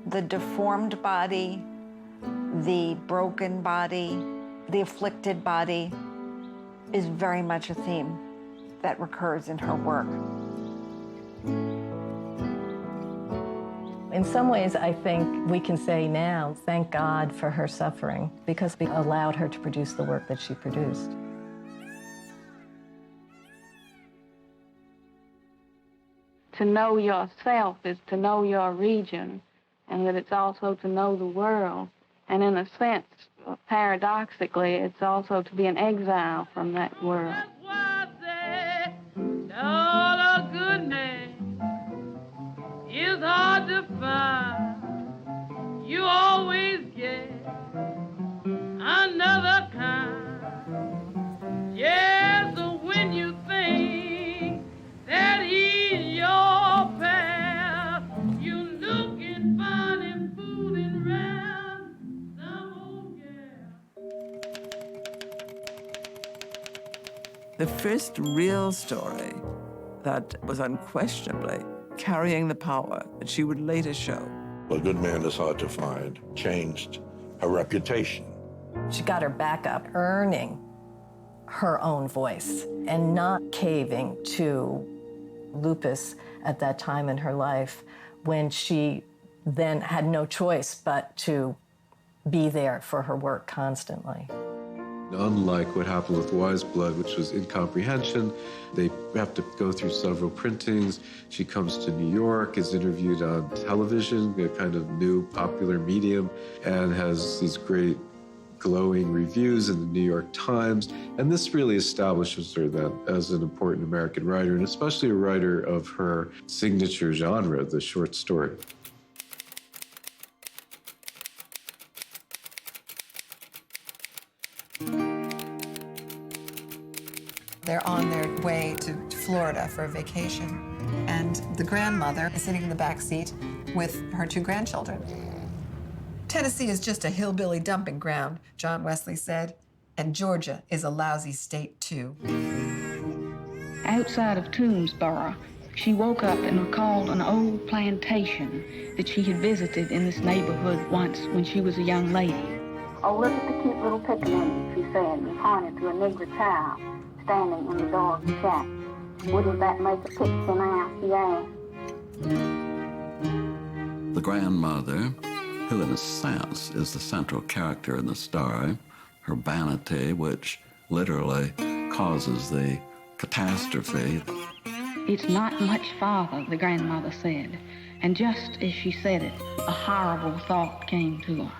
The deformed body, the broken body, the afflicted body is very much a theme that recurs in her work. In some ways, I think we can say now, thank God for her suffering, because we allowed her to produce the work that she produced. To know yourself is to know your region, and that it's also to know the world. And in a sense, paradoxically, it's also to be an exile from that world. All a good man is hard to find. You always get another kind. Yes, when you think that he's your pal, you look and find him fooling around some old girl. The first real story that was unquestionably carrying the power that she would later show. A good man is hard to find, changed her reputation. She got her back up, earning her own voice and not caving to lupus at that time in her life when she then had no choice but to be there for her work constantly. Unlike what happened with Wise Blood, which was incomprehension, they have to go through several printings. She comes to New York, is interviewed on television, a kind of new popular medium, and has these great glowing reviews in the New York Times. And this really establishes her then as an important American writer, and especially a writer of her signature genre, the short story. They're on their way to Florida for a vacation, and the grandmother is sitting in the back seat with her 2 grandchildren. Tennessee is just a hillbilly dumping ground, John Wesley said, and Georgia is a lousy state, too. Outside of Toomsboro, she woke up and recalled an old plantation that she had visited in this neighborhood once when she was a young lady. Oh, look at the cute little pickaninny, she said, and pointed to a Negro child standing in the door of the shack. Wouldn't that make a picture now, she asked. The grandmother, who in a sense is the central character in the story, her vanity, which literally causes the catastrophe. It's not much farther, the grandmother said, and just as she said it, a horrible thought came to her.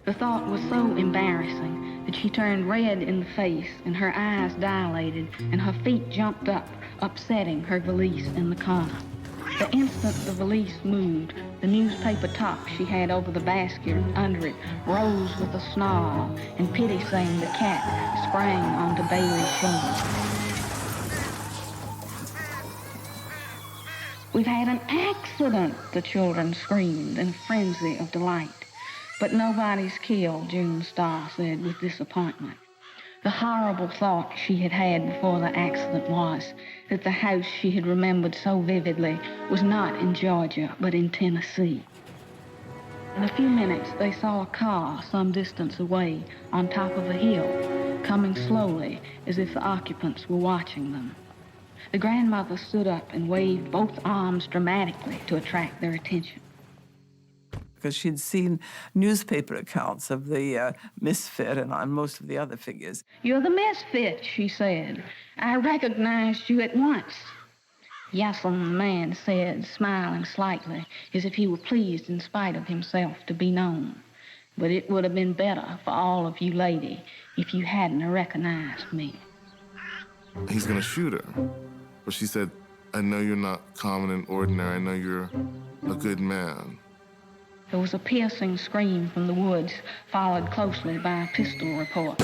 The thought was so embarrassing that she turned red in the face and her eyes dilated and her feet jumped up, upsetting her valise in the corner. The instant the valise moved, the newspaper top she had over the basket under it rose with a snarl, and Pity Sing the cat sprang onto Bailey's shoulder. "We've had an accident," the children screamed in a frenzy of delight. "But nobody's killed," June Starr said with disappointment. The horrible thought she had had before the accident was that the house she had remembered so vividly was not in Georgia, but in Tennessee. In a few minutes, they saw a car some distance away on top of a hill, coming slowly as if the occupants were watching them. The grandmother stood up and waved both arms dramatically to attract their attention. Because she'd seen newspaper accounts of the misfit and on most of the other figures. "You're the misfit," she said. "I recognized you at once." "Yes'm," the man said, smiling slightly, as if he were pleased in spite of himself to be known. "But it would have been better for all of you, lady, if you hadn't recognized me." He's gonna shoot her. But she said, "I know you're not common and ordinary. I know you're a good man." There was a piercing scream from the woods, followed closely by a pistol report.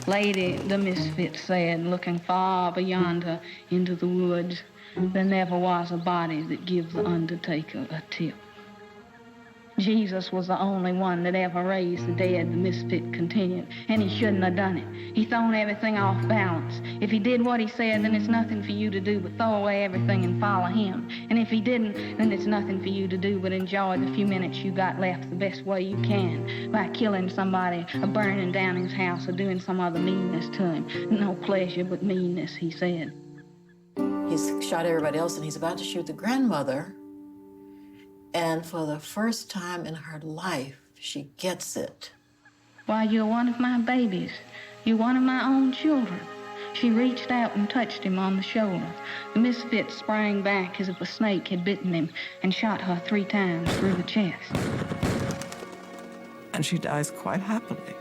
"Lady," the misfit said, looking far beyond her into the woods, "there never was a body that gives the undertaker a tip." Jesus was the only one that ever raised the dead, the misfit continued, and he shouldn't have done it. He thrown everything off balance. If he did what he said, then it's nothing for you to do but throw away everything and follow him. And if he didn't, then it's nothing for you to do but enjoy the few minutes you got left the best way you can, by killing somebody or burning down his house or doing some other meanness to him. No pleasure but meanness, he said. He's shot everybody else, and he's about to shoot the grandmother. And for the first time in her life, she gets it. "Why, you're one of my babies. You're one of my own children." She reached out and touched him on the shoulder. The misfit sprang back as if a snake had bitten him and shot her 3 times through the chest. And she dies quite happily.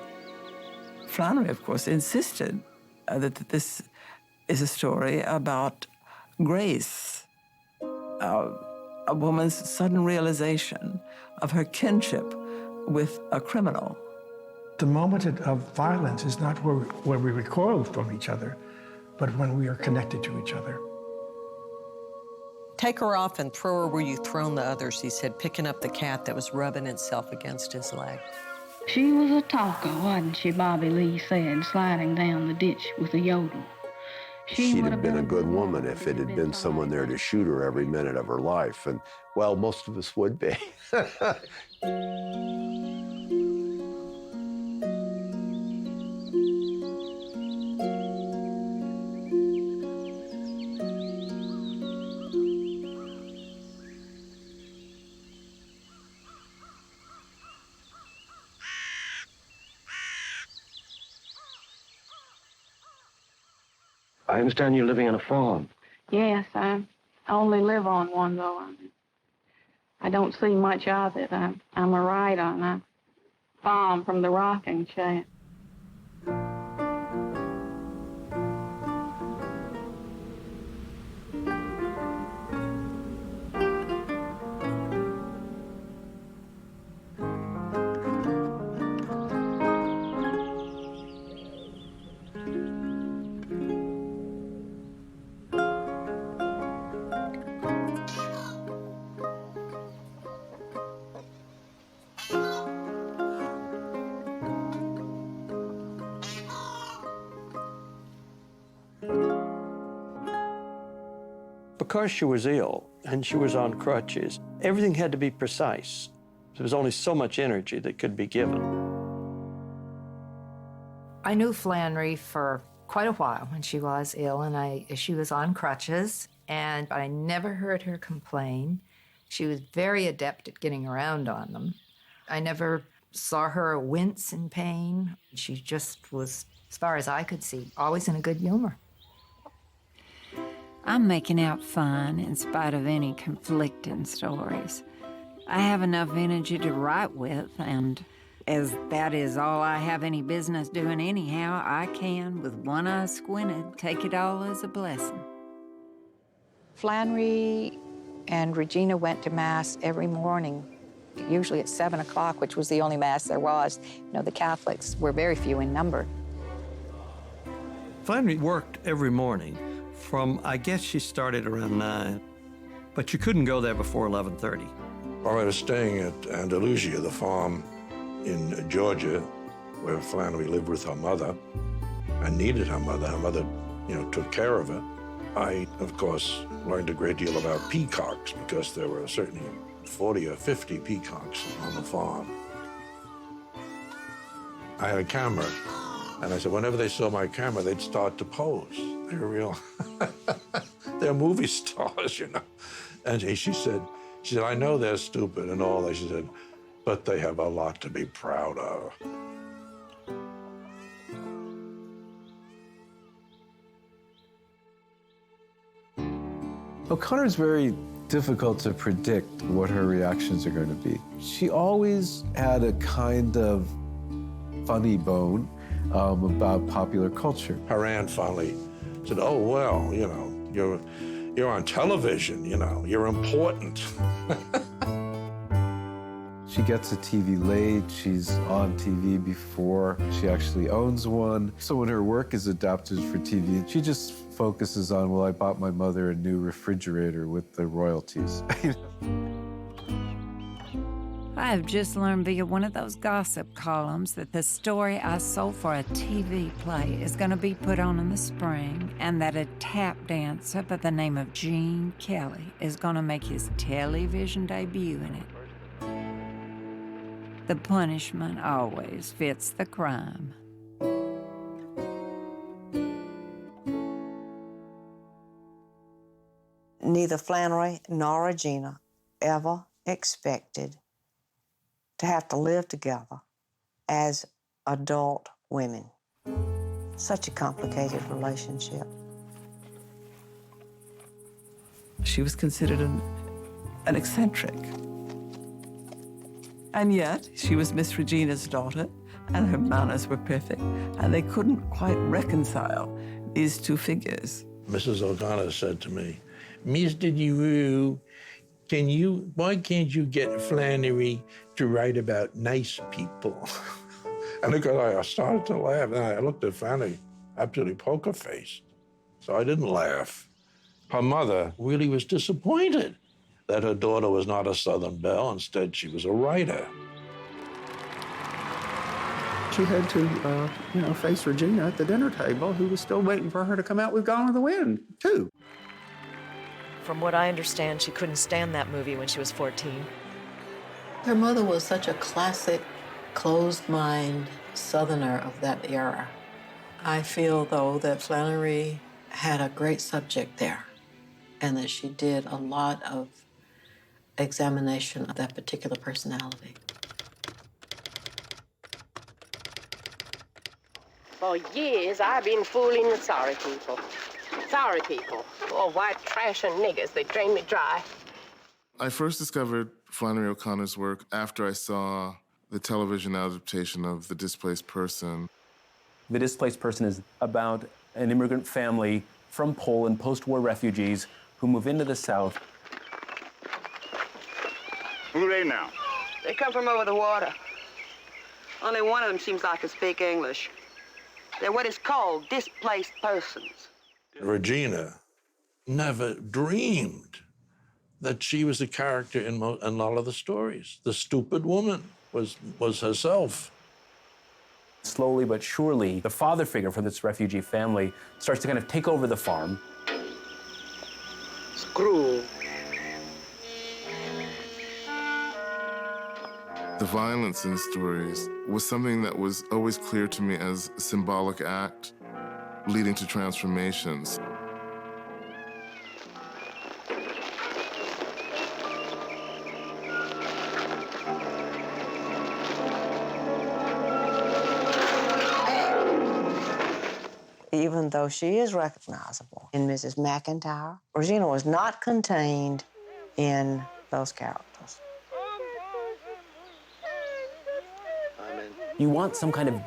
Flannery, of course, insisted that this is a story about grace, a woman's sudden realization of her kinship with a criminal. The moment of violence is not where we recoil from each other, but when we are connected to each other. "Take her off and throw her where you've thrown the others," he said, picking up the cat that was rubbing itself against his leg. "She was a talker, wasn't she?" Bobby Lee said, sliding down the ditch with a yodel. She'd have been a good woman if it had been someone there to shoot her every minute of her life. And, well, most of us would be. I understand you're living on a farm. Yes, I only live on one, though. I don't see much of it. I'm a writer, and I farm from the rocking chair. Because she was ill and she was on crutches, everything had to be precise. There was only so much energy that could be given. I knew Flannery for quite a while when she was ill, and she was on crutches, and I never heard her complain. She was very adept at getting around on them. I never saw her wince in pain. She just was, as far as I could see, always in a good humor. I'm making out fine in spite of any conflicting stories. I have enough energy to write with, and as that is all I have any business doing anyhow, I can, with one eye squinted, take it all as a blessing. Flannery and Regina went to Mass every morning, usually at 7 o'clock, which was the only Mass there was. You know, the Catholics were very few in number. Flannery worked every morning from, I guess she started around 9, but you couldn't go there before 11:30. While I was staying at Andalusia, the farm in Georgia, where Flannery lived with her mother and needed her mother. Her mother, took care of her. I, of course, learned a great deal about peacocks because there were certainly 40 or 50 peacocks on the farm. I had a camera, and I said whenever they saw my camera, they'd start to pose. They were real, they're movie stars, you know. And she said, I know they're stupid and all that. She said, but they have a lot to be proud of. O'Connor's very difficult to predict what her reactions are going to be. She always had a kind of funny bone about popular culture. Her aunt finally said, oh, well, you know, you're on television, you know, you're important. She gets a TV late, she's on TV before she actually owns one. So when her work is adapted for TV, she just focuses on, well, I bought my mother a new refrigerator with the royalties. I have just learned via one of those gossip columns that the story I sold for a TV play is going to be put on in the spring, and that a tap dancer by the name of Gene Kelly is going to make his television debut in it. The punishment always fits the crime. Neither Flannery nor Regina ever expected to have to live together as adult women. Such a complicated relationship. She was considered an eccentric. And yet, she was Miss Regina's daughter, and her manners were perfect, and they couldn't quite reconcile these two figures. Mrs. O'Connor said to me, Mr. DeRue, why can't you get Flannery to write about nice people? And because I started to laugh, and I looked at Flannery, absolutely poker-faced. So I didn't laugh. Her mother really was disappointed that her daughter was not a Southern belle. Instead, she was a writer. She had to, face Regina at the dinner table, who was still waiting for her to come out with Gone with the Wind, too. From what I understand, she couldn't stand that movie when she was 14. Her mother was such a classic, closed-mind Southerner of that era. I feel, though, that Flannery had a great subject there, and that she did a lot of examination of that particular personality. For years, I've been fooling the sorry people. Sorry people. Oh, white trash and niggers, they drain me dry. I first discovered Flannery O'Connor's work after I saw the television adaptation of The Displaced Person. The Displaced Person is about an immigrant family from Poland, post-war refugees, who move into the South. Who are they now? They come from over the water. Only one of them seems like to speak English. They're what is called displaced persons. Regina never dreamed that she was a character in a lot of the stories. The stupid woman was herself. Slowly but surely, the father figure from this refugee family starts to kind of take over the farm. Screw. The violence in the stories was something that was always clear to me as a symbolic act leading to transformations. Even though she is recognizable in Mrs. McIntyre, Regina was not contained in those characters. You want some kind of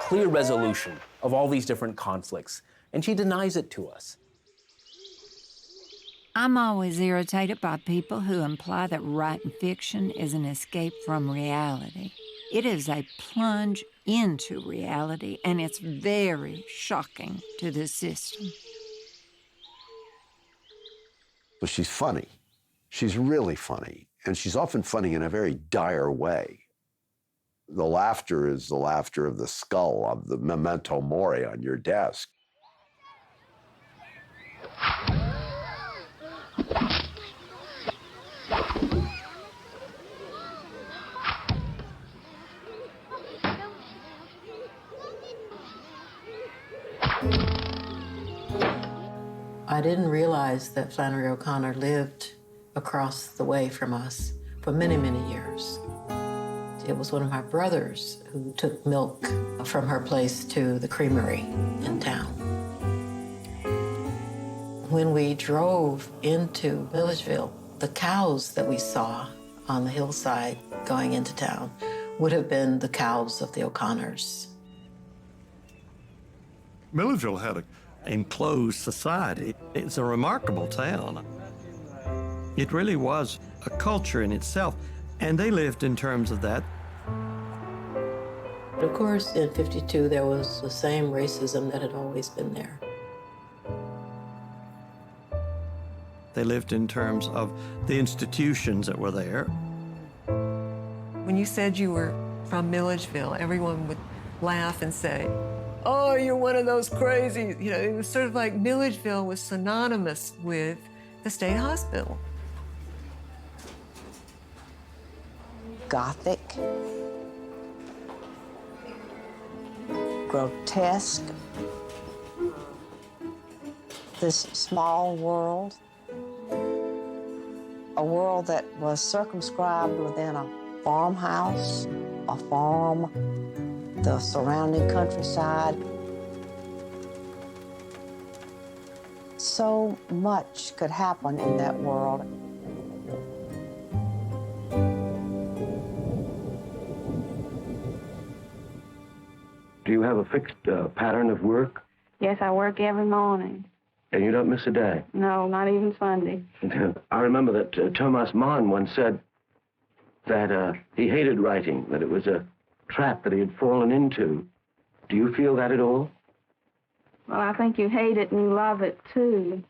clear resolution of all these different conflicts, and she denies it to us. I'm always irritated by people who imply that writing fiction is an escape from reality. It is a plunge into reality, and it's very shocking to the system. But she's funny. She's really funny, and she's often funny in a very dire way. The laughter is the laughter of the skull, of the memento mori on your desk. I didn't realize that Flannery O'Connor lived across the way from us for many, many years. It was one of my brothers who took milk from her place to the creamery in town. When we drove into Milledgeville, the cows that we saw on the hillside going into town would have been the cows of the O'Connors. Milledgeville had an enclosed society. It's a remarkable town. It really was a culture in itself, and they lived in terms of that. Of course, in '52, there was the same racism that had always been there. They lived in terms of the institutions that were there. When you said you were from Milledgeville, everyone would laugh and say, "Oh, you're one of those crazy." You know, it was sort of like Milledgeville was synonymous with the state hospital. Gothic, grotesque, this small world, a world that was circumscribed within a farmhouse, a farm, the surrounding countryside. So much could happen in that world. Do you have a fixed pattern of work? Yes, I work every morning. And you don't miss a day? No, not even Sunday. I remember that Thomas Mann once said that he hated writing, that it was a trap that he had fallen into. Do you feel that at all? Well, I think you hate it and you love it, too.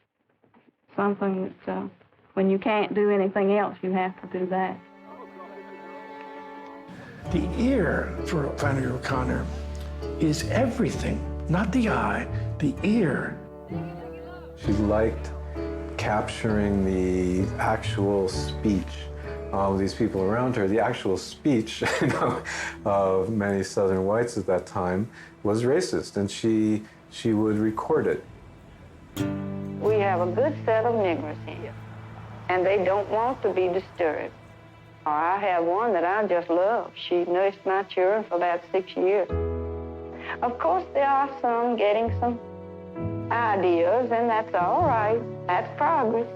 Something that, when you can't do anything else, you have to do that. The ear for Flannery O'Connor is everything, not the eye, the ear. She liked capturing the actual speech of these people around her. The actual speech of many Southern whites at that time was racist, and she would record it. We have a good set of niggers here, and they don't want to be disturbed. I have one that I just love. She nursed my children for about 6 years. Of course, there are some getting some ideas, and that's all right. That's progress.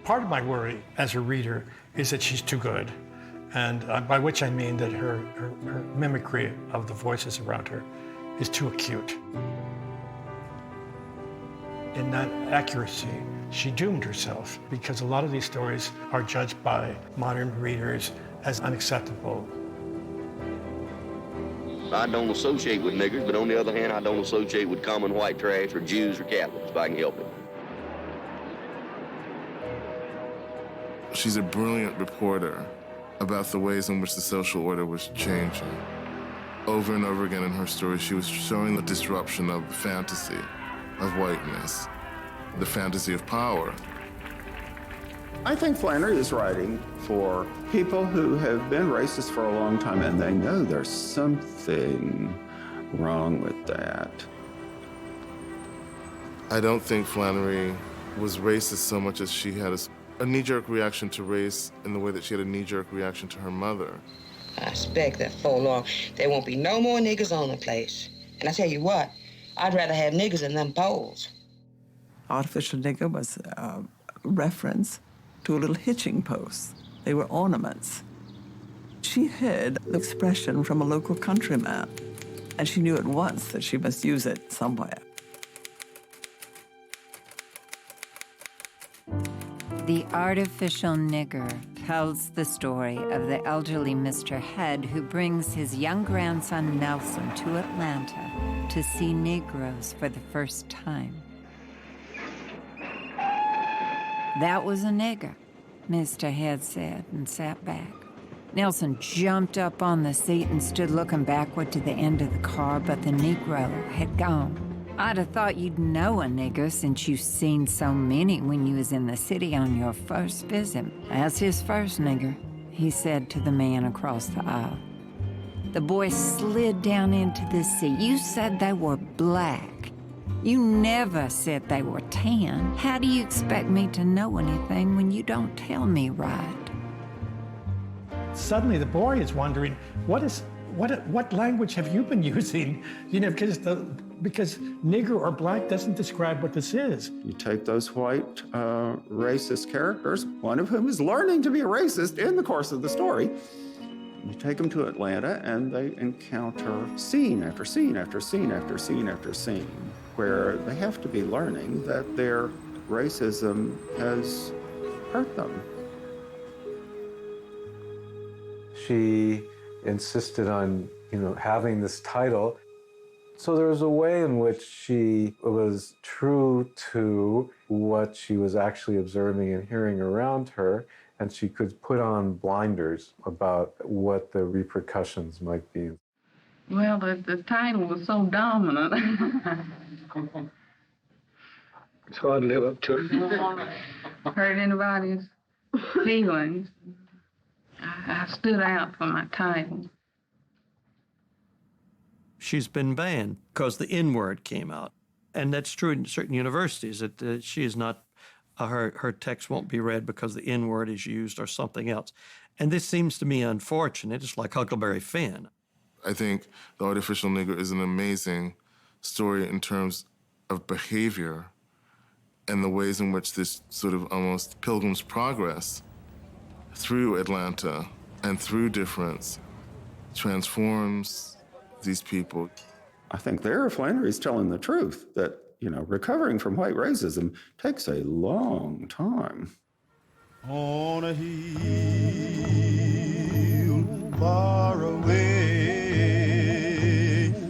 Part of my worry as a reader is that she's too good, and by which I mean that her mimicry of the voices around her is too acute. In that accuracy, she doomed herself because a lot of these stories are judged by modern readers as unacceptable. I don't associate with niggers, but on the other hand, I don't associate with common white trash or Jews or Catholics, if I can help it. She's a brilliant reporter about the ways in which the social order was changing. Over and over again in her story, she was showing the disruption of the fantasy of whiteness, the fantasy of power. I think Flannery is writing for people who have been racist for a long time, and they know there's something wrong with that. I don't think Flannery was racist so much as she had a knee-jerk reaction to race in the way that she had a knee-jerk reaction to her mother. I expect that before long, there won't be no more niggers on the place. And I tell you what, I'd rather have niggers than them poles. Artificial nigger was a reference to a little hitching post. They were ornaments. She heard the expression from a local countryman, and she knew at once that she must use it somewhere. The Artificial Nigger tells the story of the elderly Mr. Head who brings his young grandson Nelson to Atlanta to see Negroes for the first time. That was a nigger, Mr. Head said, and sat back. Nelson jumped up on the seat and stood looking backward to the end of the car, but the Negro had gone. I'd have thought you'd know a nigger since you've seen so many when you was in the city on your first visit. That's his first nigger, he said to the man across the aisle. The boy slid down into the sea. You said they were black. You never said they were tan. How do you expect me to know anything when you don't tell me right? Suddenly the boy is wondering, what language have you been using? You know, because Negro or black doesn't describe what this is. You take those white racist characters, one of whom is learning to be a racist in the course of the story. You take them to Atlanta and they encounter scene after scene after scene after scene after scene where they have to be learning that their racism has hurt them. She insisted on, having this title. So there was a way in which she was true to what she was actually observing and hearing around her, and she could put on blinders about what the repercussions might be. Well, the title was so dominant. It's hard to live up to. Hurt anybody's feelings. I stood out for my title. She's been banned because the N word came out. And that's true in certain universities, that she is not, her text won't be read because the N word is used or something else. And this seems to me unfortunate. It's like Huckleberry Finn. I think The Artificial Negro is an amazing story in terms of behavior and the ways in which this sort of almost Pilgrim's Progress through Atlanta and through difference transforms these people. I think there Flannery's telling the truth, that, recovering from white racism takes a long time. On a hill far away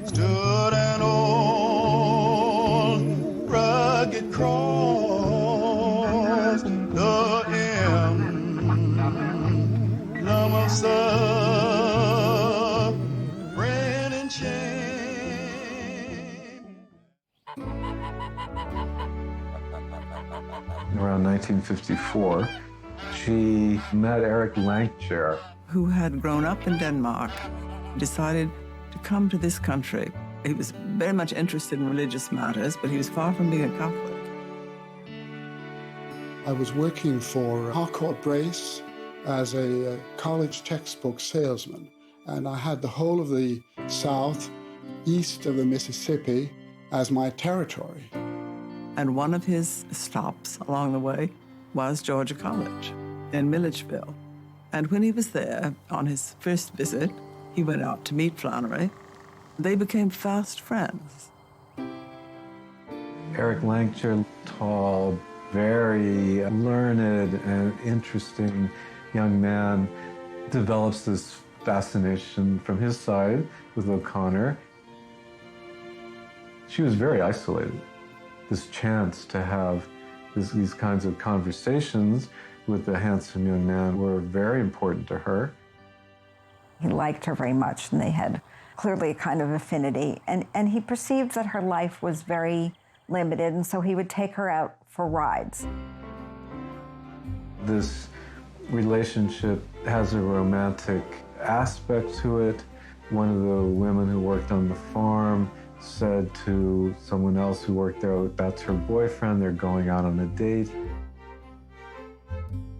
stood an old rugged cross, the emblem of suffering and shame. Around 1954, she met Eric Lankshire, who had grown up in Denmark, decided to come to this country. He was very much interested in religious matters, but he was far from being a Catholic. I was working for Harcourt Brace as a college textbook salesman, and I had the whole of the South, east of the Mississippi, as my territory. And one of his stops along the way was Georgia College in Milledgeville. And when he was there on his first visit, he went out to meet Flannery. They became fast friends. Eric Lankshire, tall, very learned and interesting young man, develops this fascination from his side with O'Connor. She was very isolated. This chance to have these kinds of conversations with the handsome young man were very important to her. He liked her very much, and they had clearly a kind of affinity. And he perceived that her life was very limited, and so he would take her out for rides. This relationship has a romantic aspect to it. One of the women who worked on the farm said to someone else who worked there, that's her boyfriend, they're going out on a date.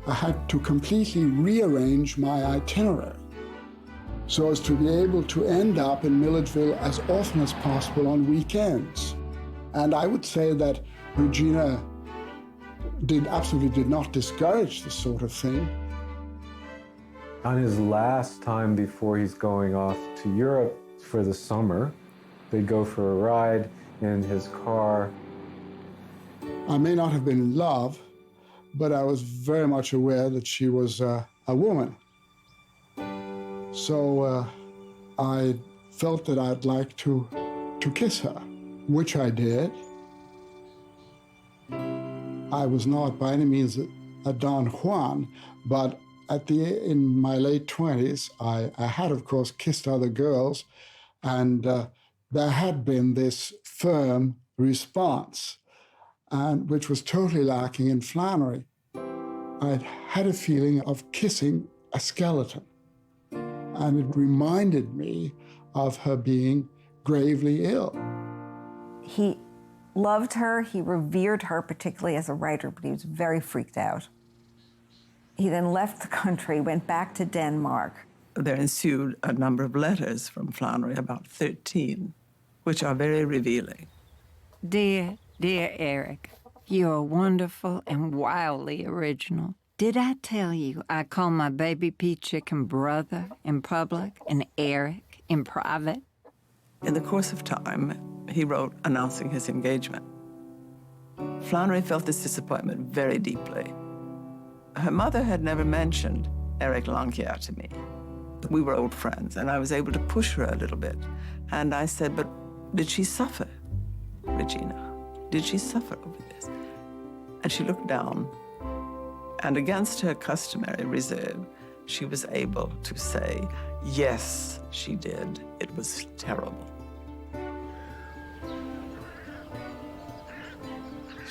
I had to completely rearrange my itinerary so as to be able to end up in Milledgeville as often as possible on weekends. And I would say that Regina absolutely did not discourage this sort of thing. On his last time before he's going off to Europe for the summer, they go for a ride in his car. I may not have been in love, but I was very much aware that she was a woman. So I felt that I'd like to kiss her, which I did. I was not by any means a Don Juan, but in my late 20s, I had, of course, kissed other girls, and there had been this firm response, and which was totally lacking in Flannery. I had a feeling of kissing a skeleton. And it reminded me of her being gravely ill. He loved her, he revered her, particularly as a writer, but he was very freaked out. He then left the country, went back to Denmark. There ensued a number of letters from Flannery, about 13, which are very revealing. Dear Eric, you're wonderful and wildly original. Did I tell you I call my baby pea chicken brother in public and Eric in private? In the course of time, he wrote announcing his engagement. Flannery felt this disappointment very deeply. Her mother had never mentioned Eric Lankier to me. We were old friends, and I was able to push her a little bit. And I said, but did she suffer, Regina? Did she suffer over this? And she looked down, and against her customary reserve, she was able to say, yes, she did. It was terrible.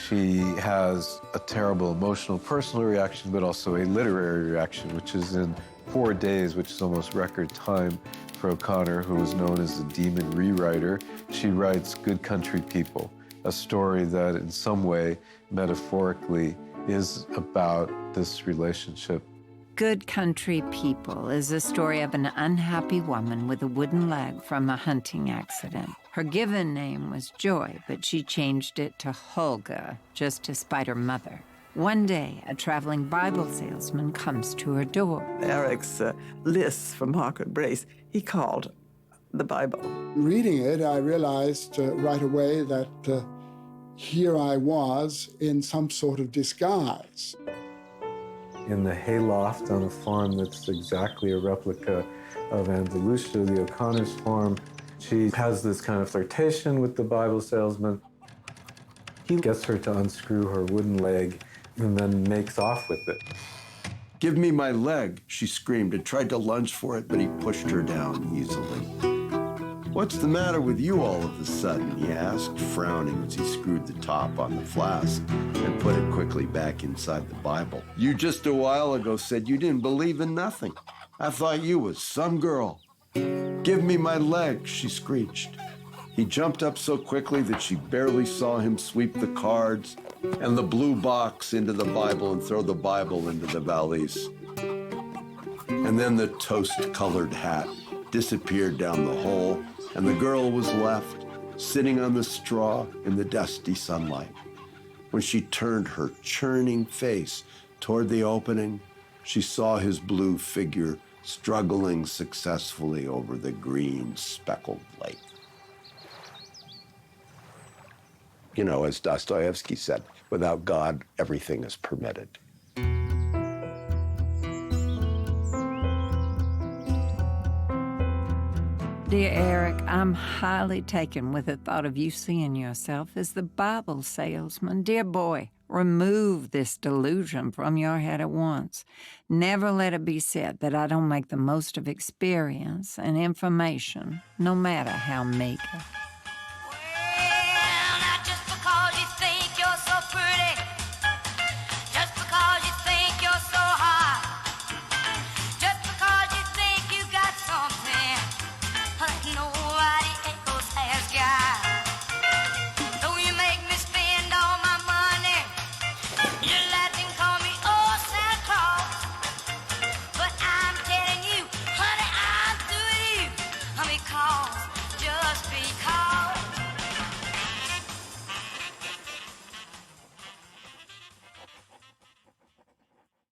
She has a terrible emotional, personal reaction, but also a literary reaction, which is in 4 days, which is almost record time for O'Connor, who is known as the demon rewriter. She writes Good Country People, a story that in some way, metaphorically, is about this relationship. Good Country People is the story of an unhappy woman with a wooden leg from a hunting accident. Her given name was Joy, but she changed it to Hulga, just to spite her mother. One day, a traveling Bible salesman comes to her door. Eric's lists from Harcourt Brace, he called the Bible. Reading it, I realized right away that here I was in some sort of disguise. In the hayloft on a farm that's exactly a replica of Andalusia, the O'Connor's farm, she has this kind of flirtation with the Bible salesman. He gets her to unscrew her wooden leg and then makes off with it. Give me my leg, she screamed and tried to lunge for it, but he pushed her down easily. What's the matter with you all of a sudden, he asked, frowning as he screwed the top on the flask and put it quickly back inside the Bible. You just a while ago said you didn't believe in nothing. I thought you was some girl. Give me my leg, she screeched. He jumped up so quickly that she barely saw him sweep the cards and the blue box into the Bible and throw the Bible into the valise. And then the toast-colored hat disappeared down the hole, and the girl was left sitting on the straw in the dusty sunlight. When she turned her churning face toward the opening, she saw his blue figure struggling successfully over the green speckled lake. You know, as Dostoevsky said, without God, everything is permitted. Dear Eric, I'm highly taken with the thought of you seeing yourself as the Bible salesman. Dear boy, remove this delusion from your head at once. Never let it be said that I don't make the most of experience and information, no matter how meager.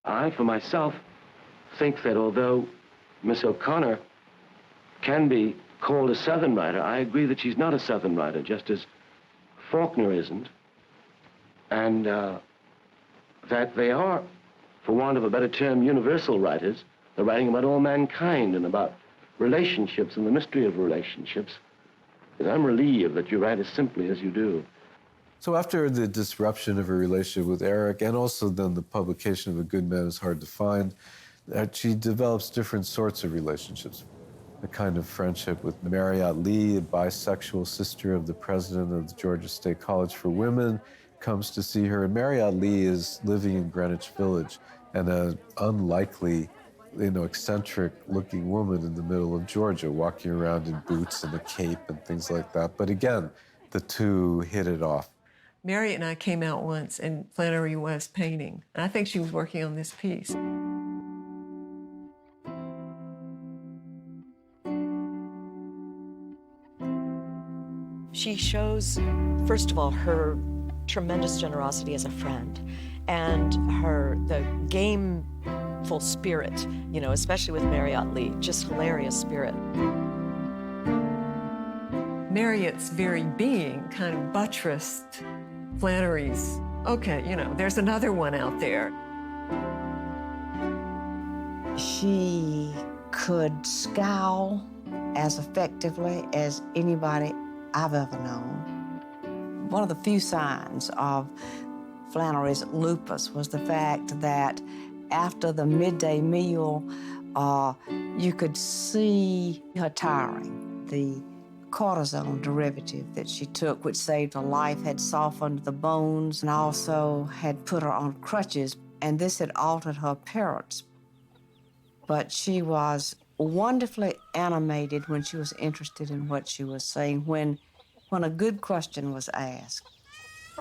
I, for myself, think that although Miss O'Connor can be called a Southern writer, I agree that she's not a Southern writer, just as Faulkner isn't, and that they are, for want of a better term, universal writers. They're writing about all mankind and about relationships and the mystery of relationships. And I'm relieved that you write as simply as you do. So after the disruption of her relationship with Eric, and also then the publication of A Good Man Is Hard to Find, she develops different sorts of relationships. A kind of friendship with Mary Lee, a bisexual sister of the president of the Georgia State College for Women, comes to see her. And Mary Lee is living in Greenwich Village, and an unlikely eccentric-looking woman in the middle of Georgia, walking around in boots and a cape and things like that. But again, the two hit it off. Mary and I came out once, and Flannery was painting. And I think she was working on this piece. She shows, first of all, her tremendous generosity as a friend and the gameful spirit, especially with Marriott Lee, just hilarious spirit. Marriott's very being kind of buttressed Flannery's, okay, there's another one out there. She could scowl as effectively as anybody I've ever known. One of the few signs of Flannery's lupus was the fact that after the midday meal, you could see her tiring. The cortisone derivative that she took, which saved her life, had softened the bones and also had put her on crutches, and this had altered her appearance. But she was wonderfully animated when she was interested in what she was saying, when a good question was asked,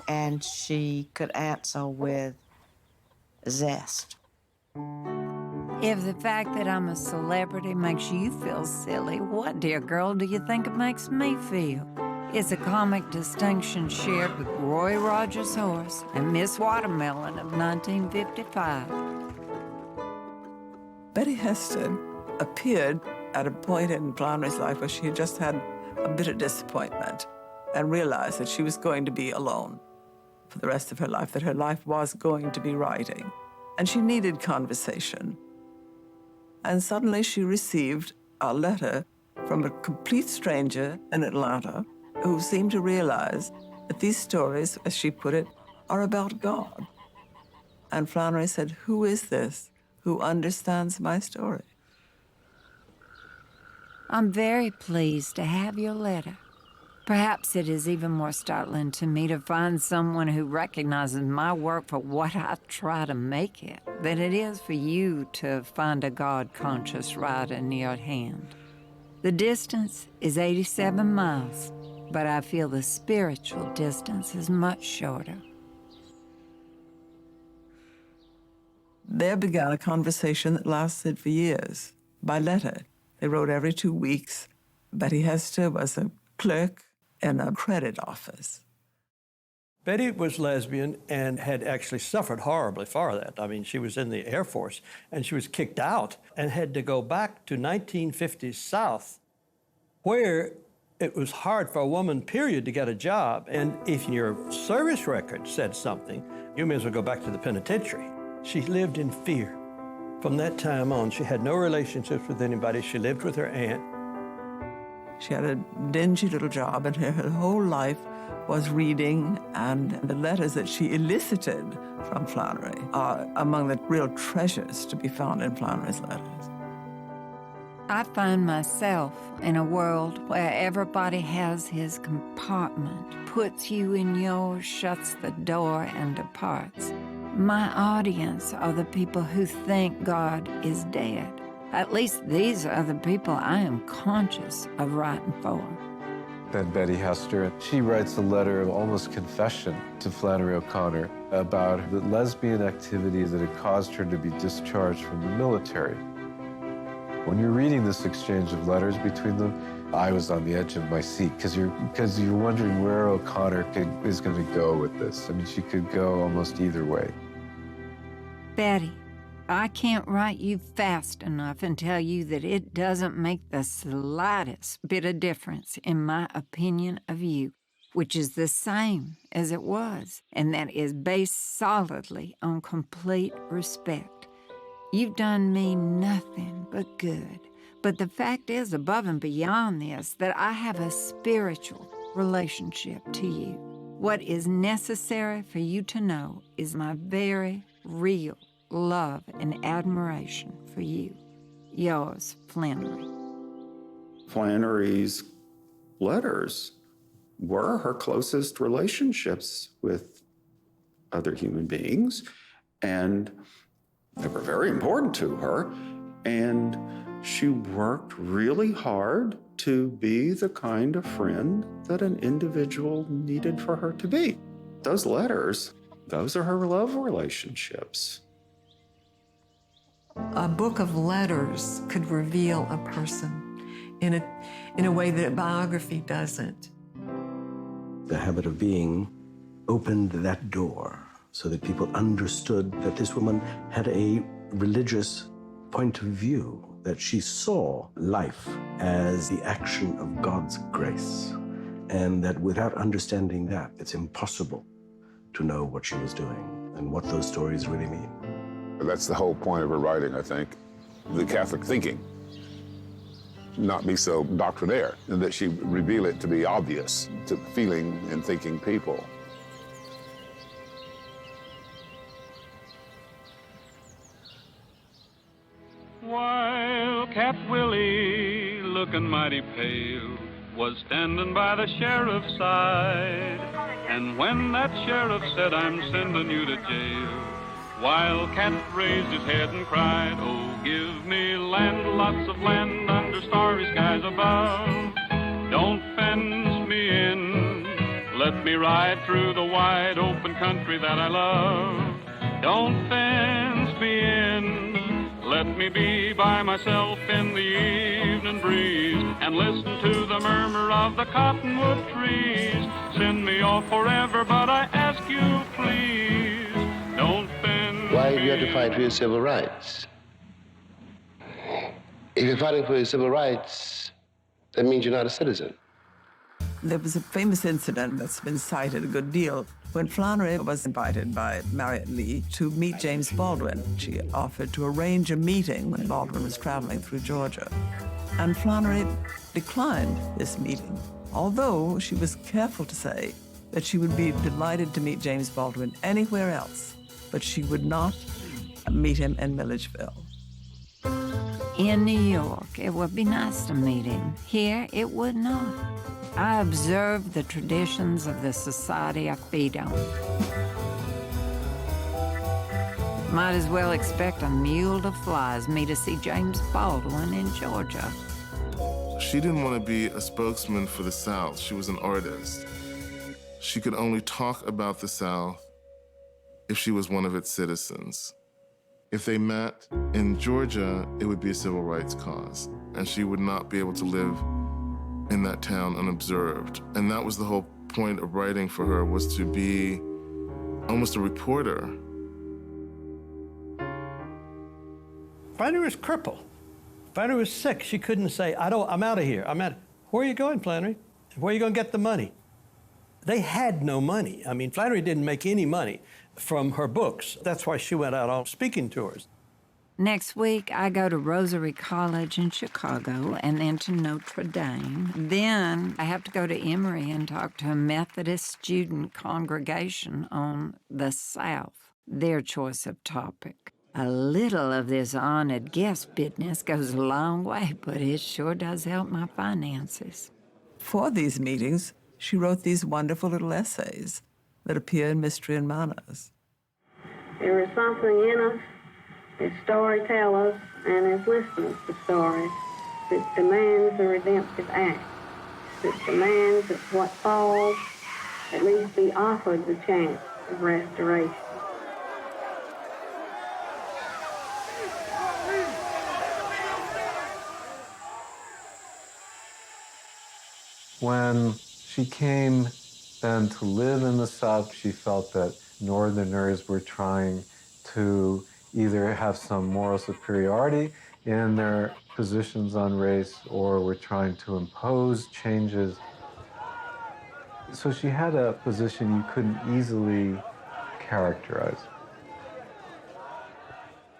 and she could answer with zest. If the fact that I'm a celebrity makes you feel silly, what, dear girl, do you think it makes me feel? It's a comic distinction shared with Roy Rogers' horse and Miss Watermelon of 1955. Betty Hester appeared at a point in Flannery's life where she had just had a bit of disappointment and realized that she was going to be alone for the rest of her life, that her life was going to be writing. And she needed conversation. And suddenly she received a letter from a complete stranger in Atlanta who seemed to realize that these stories, as she put it, are about God. And Flannery said, "Who is this who understands my story?" I'm very pleased to have your letter. Perhaps it is even more startling to me to find someone who recognizes my work for what I try to make it than it is for you to find a God-conscious writer near at hand. The distance is 87 miles, but I feel the spiritual distance is much shorter. There began a conversation that lasted for years, by letter. They wrote every 2 weeks. Betty Hester was a clerk in a credit office. Betty was lesbian and had actually suffered horribly for that. I mean, she was in the Air Force, and she was kicked out and had to go back to 1950s South, where it was hard for a woman, period, to get a job. And if your service record said something, you may as well go back to the penitentiary. She lived in fear. From that time on, she had no relationships with anybody. She lived with her aunt. She had a dingy little job, and her whole life was reading, and the letters that she elicited from Flannery are among the real treasures to be found in Flannery's letters. I find myself in a world where everybody has his compartment, puts you in yours, shuts the door, and departs. My audience are the people who think God is dead. At least these are the people I am conscious of writing for. Then Betty Hester, she writes a letter of almost confession to Flannery O'Connor about the lesbian activity that had caused her to be discharged from the military. When you're reading this exchange of letters between them, I was on the edge of my seat because you're wondering where O'Connor is going to go with this. I mean, she could go almost either way. Betty, I can't write you fast enough and tell you that it doesn't make the slightest bit of difference in my opinion of you, which is the same as it was, and that is based solidly on complete respect. You've done me nothing but good, but the fact is, above and beyond this, that I have a spiritual relationship to you. What is necessary for you to know is my very real love and admiration for you. Yours, Flannery. Flannery's letters were her closest relationships with other human beings, and they were very important to her. and she worked really hard to be the kind of friend that an individual needed for her to be. Those letters, those are her love relationships. A book of letters could reveal a person in a way that a biography doesn't. The habit of being opened that door so that people understood that this woman had a religious point of view, that she saw life as the action of God's grace, and that without understanding that, it's impossible to know what she was doing and what those stories really mean. That's the whole point of her writing, I think. The Catholic thinking, not be so doctrinaire, and that she reveal it to be obvious to feeling and thinking people. While Cat Willie, looking mighty pale, was standing by the sheriff's side, and when that sheriff said, "I'm sending you to jail," Wildcat raised his head and cried, "Oh, give me land, lots of land under starry skies above. Don't fence me in, let me ride through the wide open country that I love. Don't fence me in, let me be by myself in the evening breeze and listen to the murmur of the cottonwood trees. Send me off forever, but I ask you please, don't fence Why me have you had to fight for your civil rights? If you're fighting for your civil rights, that means you're not a citizen. There was a famous incident that's been cited a good deal when Flannery was invited by Marriott Lee to meet James Baldwin. She offered to arrange a meeting when Baldwin was traveling through Georgia. And Flannery declined this meeting, although she was careful to say that she would be delighted to meet James Baldwin anywhere else, but she would not meet him in Milledgeville. In New York, it would be nice to meet him. Here, it would not. I observe the traditions of the society I feed on. Might as well expect a mule to flies me to see James Baldwin in Georgia. She didn't want to be a spokesman for the South. She was an artist. She could only talk about the South if she was one of its citizens. If they met in Georgia, it would be a civil rights cause, and she would not be able to live in that town unobserved. And that was the whole point of writing for her, was to be almost a reporter. Flannery was crippled. Flannery was sick. She couldn't say, I'm out of here. Where are you going, Flannery? Where are you going to get the money? They had no money. I mean, Flannery didn't make any money from her books. That's why she went out on speaking tours. Next week, I go to Rosary College in Chicago and then to Notre Dame. Then I have to go to Emory and talk to a Methodist student congregation on the South, their choice of topic. A little of this honored guest business goes a long way, but it sure does help my finances. For these meetings, she wrote these wonderful little essays that appear in Mystery and Manners. There is something in us as storytellers and as listeners to stories that demands a redemptive act, that demands that what falls at least be offered the chance of restoration. When she came then to live in the South, she felt that Northerners were trying to either have some moral superiority in their positions on race or were trying to impose changes. So she had a position you couldn't easily characterize.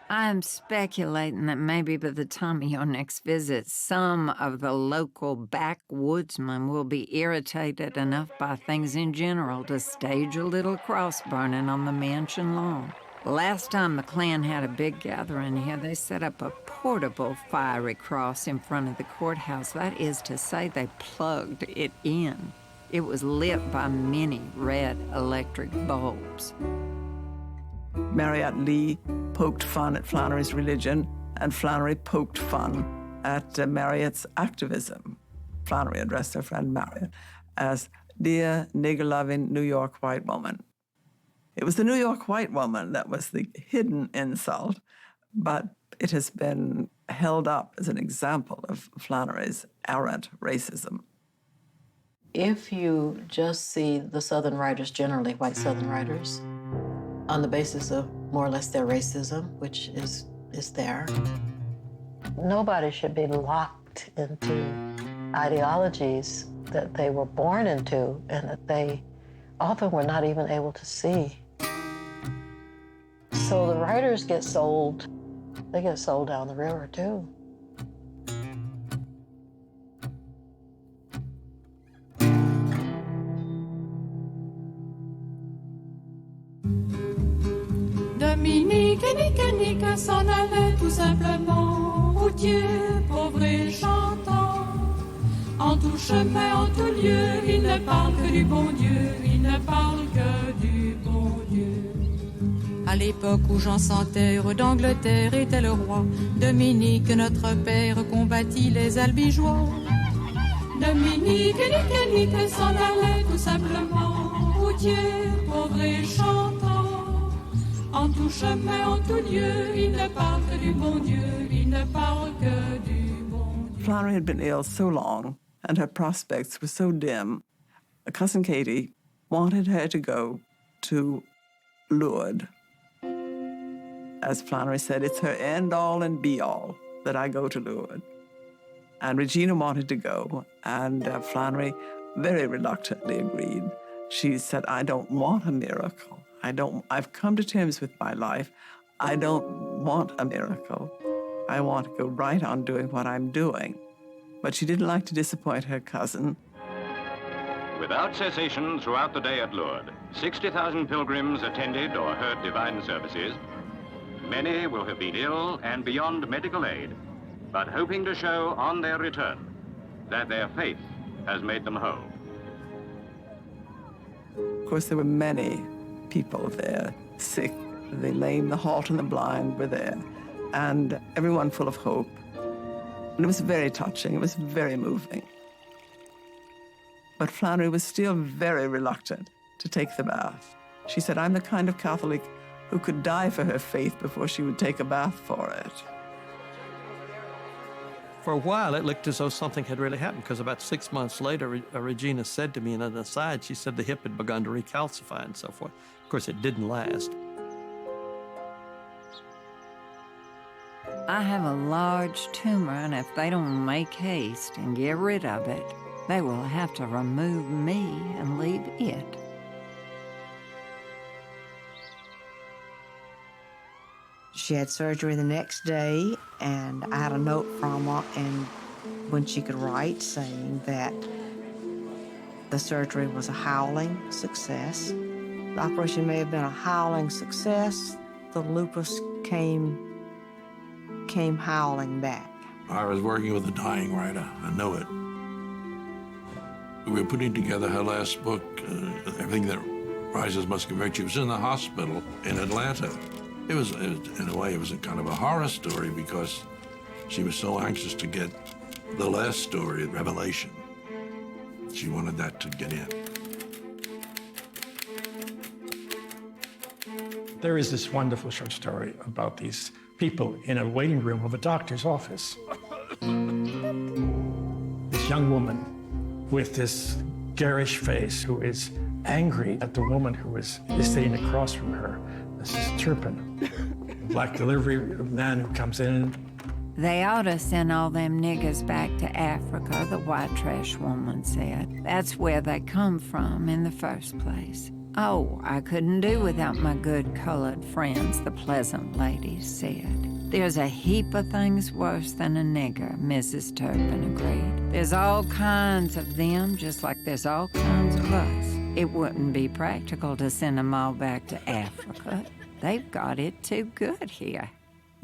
I'm speculating that maybe by the time of your next visit, some of the local backwoodsmen will be irritated enough by things in general to stage a little cross burning on the mansion lawn. Last time the Klan had a big gathering here, they set up a portable fiery cross in front of the courthouse. That is to say, they plugged it in. It was lit by many red electric bulbs. Marriott Lee poked fun at Flannery's religion And Flannery poked fun at Marriott's activism. Flannery addressed her friend Marriott as dear nigger-loving New York white woman. It was the New York white woman that was the hidden insult, but it has been held up as an example of Flannery's arrant racism. If you just see the Southern writers, generally white Southern writers, on the basis of more or less their racism, which is there, nobody should be locked into ideologies that they were born into and that they often were not even able to see. So the writers get sold, they get sold down the river too. Dominique et Nique s'en allait tout simplement, routier, pauvre et chantant. En tout chemin, en tout lieu, il ne parle que du bon Dieu, il ne parle que du bon Dieu. À l'époque où Jean sans terre d'Angleterre était le roi, Dominique, notre père, combattit les albigeois. Dominique et Nique s'en allait tout simplement, routier, pauvre et chantant. En tout chemin, en tout lieu, il ne parle que du bon Dieu, il ne parle que du bon Dieu. Flannery had been ill so long, and her prospects were so dim. Cousin Katie wanted her to go to Lourdes. As Flannery said, it's her end-all and be-all that I go to Lourdes. And Regina wanted to go, and Flannery very reluctantly agreed. She said, I don't want a miracle. I've come to terms with my life. I don't want a miracle. I want to go right on doing what I'm doing. But she didn't like to disappoint her cousin. Without cessation throughout the day at Lourdes, 60,000 pilgrims attended or heard divine services. Many will have been ill and beyond medical aid, but hoping to show on their return that their faith has made them whole. Of course, there were many people there, sick, the lame, the halt, and the blind were there, and everyone full of hope. And it was very touching, it was very moving. But Flannery was still very reluctant to take the bath. She said, I'm the kind of Catholic who could die for her faith before she would take a bath for it. For a while, it looked as though something had really happened, because about 6 months later, Regina said to me in an aside, she said the hip had begun to recalcify and so forth. Of course, it didn't last. I have a large tumor, and if they don't make haste and get rid of it, they will have to remove me and leave it. She had surgery the next day, and I had a note from her, and when she could write, saying that the surgery was a howling success. The operation may have been a howling success. The lupus came howling back. I was working with a dying writer. I know it. We were putting together her last book, Everything That Rises Must Convert You. It was in the hospital in Atlanta. It was, in a way, it was a kind of a horror story because she was so anxious to get the last story, Revelation. She wanted that to get in. There is this wonderful short story about these people in a waiting room of a doctor's office. This young woman with this garish face who is angry at the woman who is sitting across from her. This is Turpin, a black delivery man who comes in. They ought to send all them niggers back to Africa, the white trash woman said. That's where they come from in the first place. Oh, I couldn't do without my good colored friends, the pleasant ladies said. There's a heap of things worse than a nigger, Mrs. Turpin agreed. There's all kinds of them, just like there's all kinds of us. It wouldn't be practical to send them all back to Africa. They've got it too good here.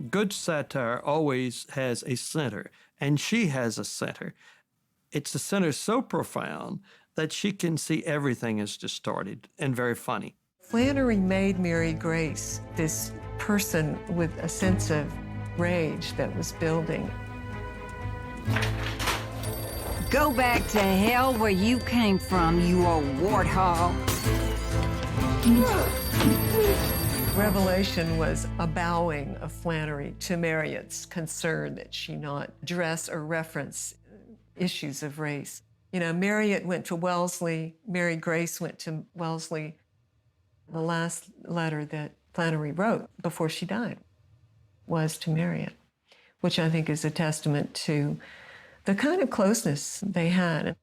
Good satire always has a center, and she has a center. It's a center so profound that she can see everything as distorted and very funny. Flannery made Mary Grace this person with a sense of rage that was building. Go back to hell where you came from, you old warthog. Revelation was a bowing of Flannery to Marriott's concern that she not address or reference issues of race. You know, Marriott went to Wellesley, Mary Grace went to Wellesley. The last letter that Flannery wrote before she died was to Marriott, which I think is a testament to the kind of closeness they had.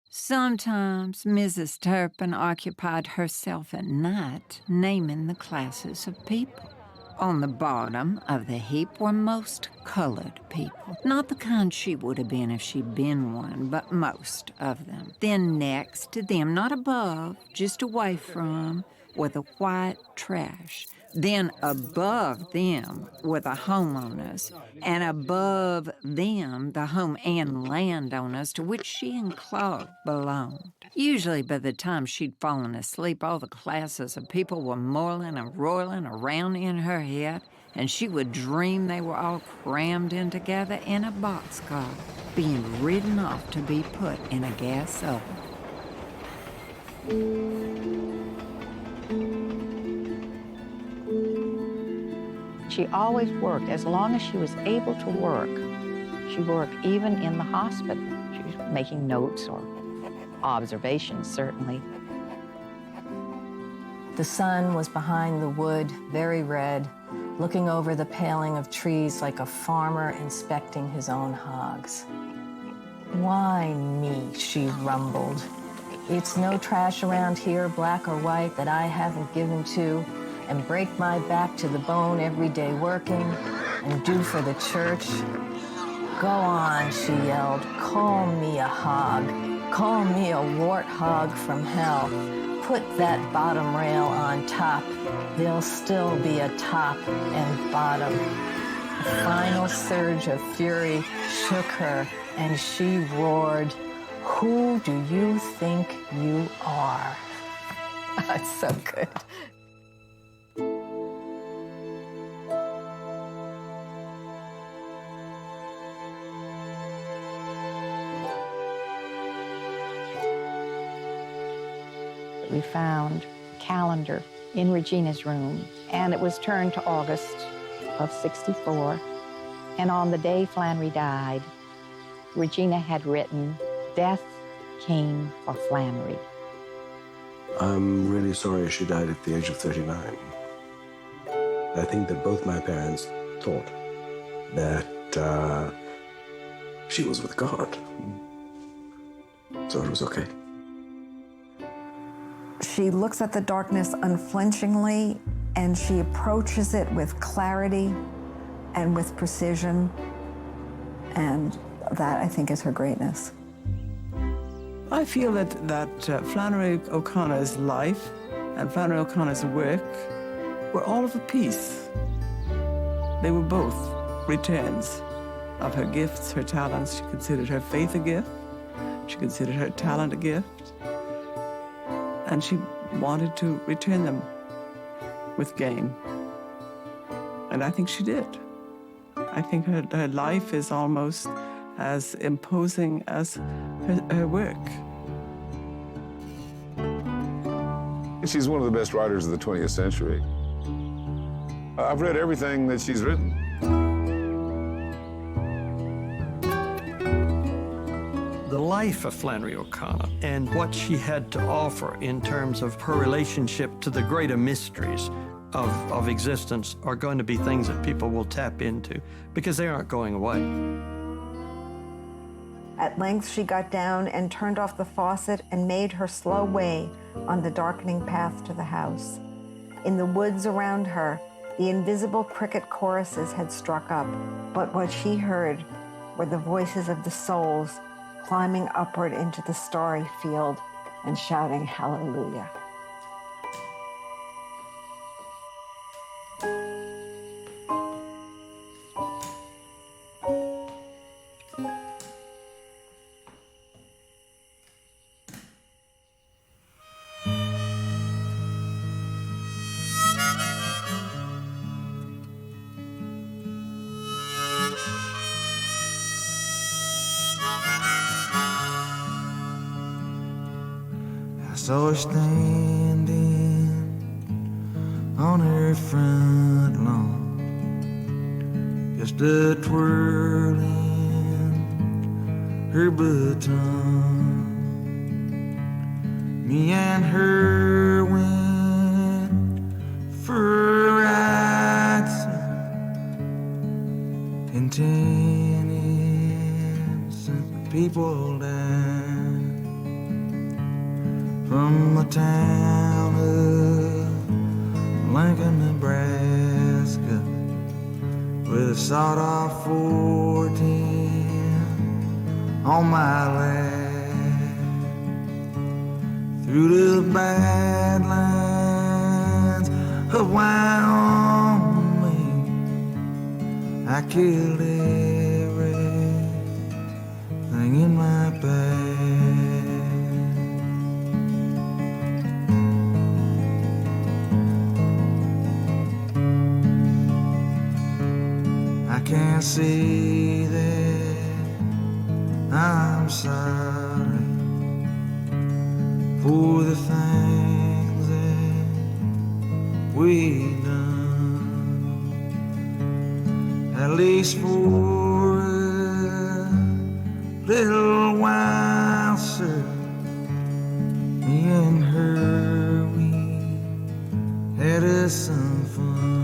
Sometimes Mrs. Turpin occupied herself at night naming the classes of people. On the bottom of the heap were most colored people. Not the kind she would have been if she'd been one, but most of them. Then next to them, not above, just away from, were the white trash. Then above them were the homeowners, and above them the home and landowners to which she and Claude belonged. Usually by the time she'd fallen asleep, all the classes of people were moiling and roiling around in her head, and she would dream they were all crammed in together in a boxcar, being ridden off to be put in a gas oven. She always worked. As long as she was able to work, she worked even in the hospital. She was making notes or observations, certainly. The sun was behind the wood, very red, looking over the paling of trees like a farmer inspecting his own hogs. Why me, she rumbled. It's no trash around here, black or white, that I haven't given to, and break my back to the bone every day working and do for the church. Go on, she yelled, call me a hog, call me a warthog from hell. Put that bottom rail on top, there'll still be a top and bottom. A final surge of fury shook her and she roared, who do you think you are? That's so good. We found a calendar in Regina's room, and it was turned to August of '64. And on the day Flannery died, Regina had written, "Death came for Flannery." I'm really sorry she died at the age of 39. I think that both my parents thought that she was with God. So it was okay. She looks at the darkness unflinchingly, and she approaches it with clarity and with precision, and that, I think, is her greatness. I feel that Flannery O'Connor's life and Flannery O'Connor's work were all of a piece. They were both returns of her gifts, her talents. She considered her faith a gift. She considered her talent a gift. And she wanted to return them with game. And I think she did. I think her life is almost as imposing as her work. She's one of the best writers of the 20th century. I've read everything that she's written. The life of Flannery O'Connor and what she had to offer in terms of her relationship to the greater mysteries of existence are going to be things that people will tap into because they aren't going away. At length, she got down and turned off the faucet and made her slow way on the darkening path to the house. In the woods around her, the invisible cricket choruses had struck up, but what she heard were the voices of the souls climbing upward into the starry field and shouting hallelujah. I saw her standing on her front lawn, just a twirling her baton. Me and her went for a ride in innocent people down from the town of Lincoln, Nebraska, with a sawed-off 410 on my lap. Through the badlands of Wyoming, I killed everything in my path. I can't say that I'm sorry for the things that we done, at least for a little while, sir. Me and her, we had us some fun.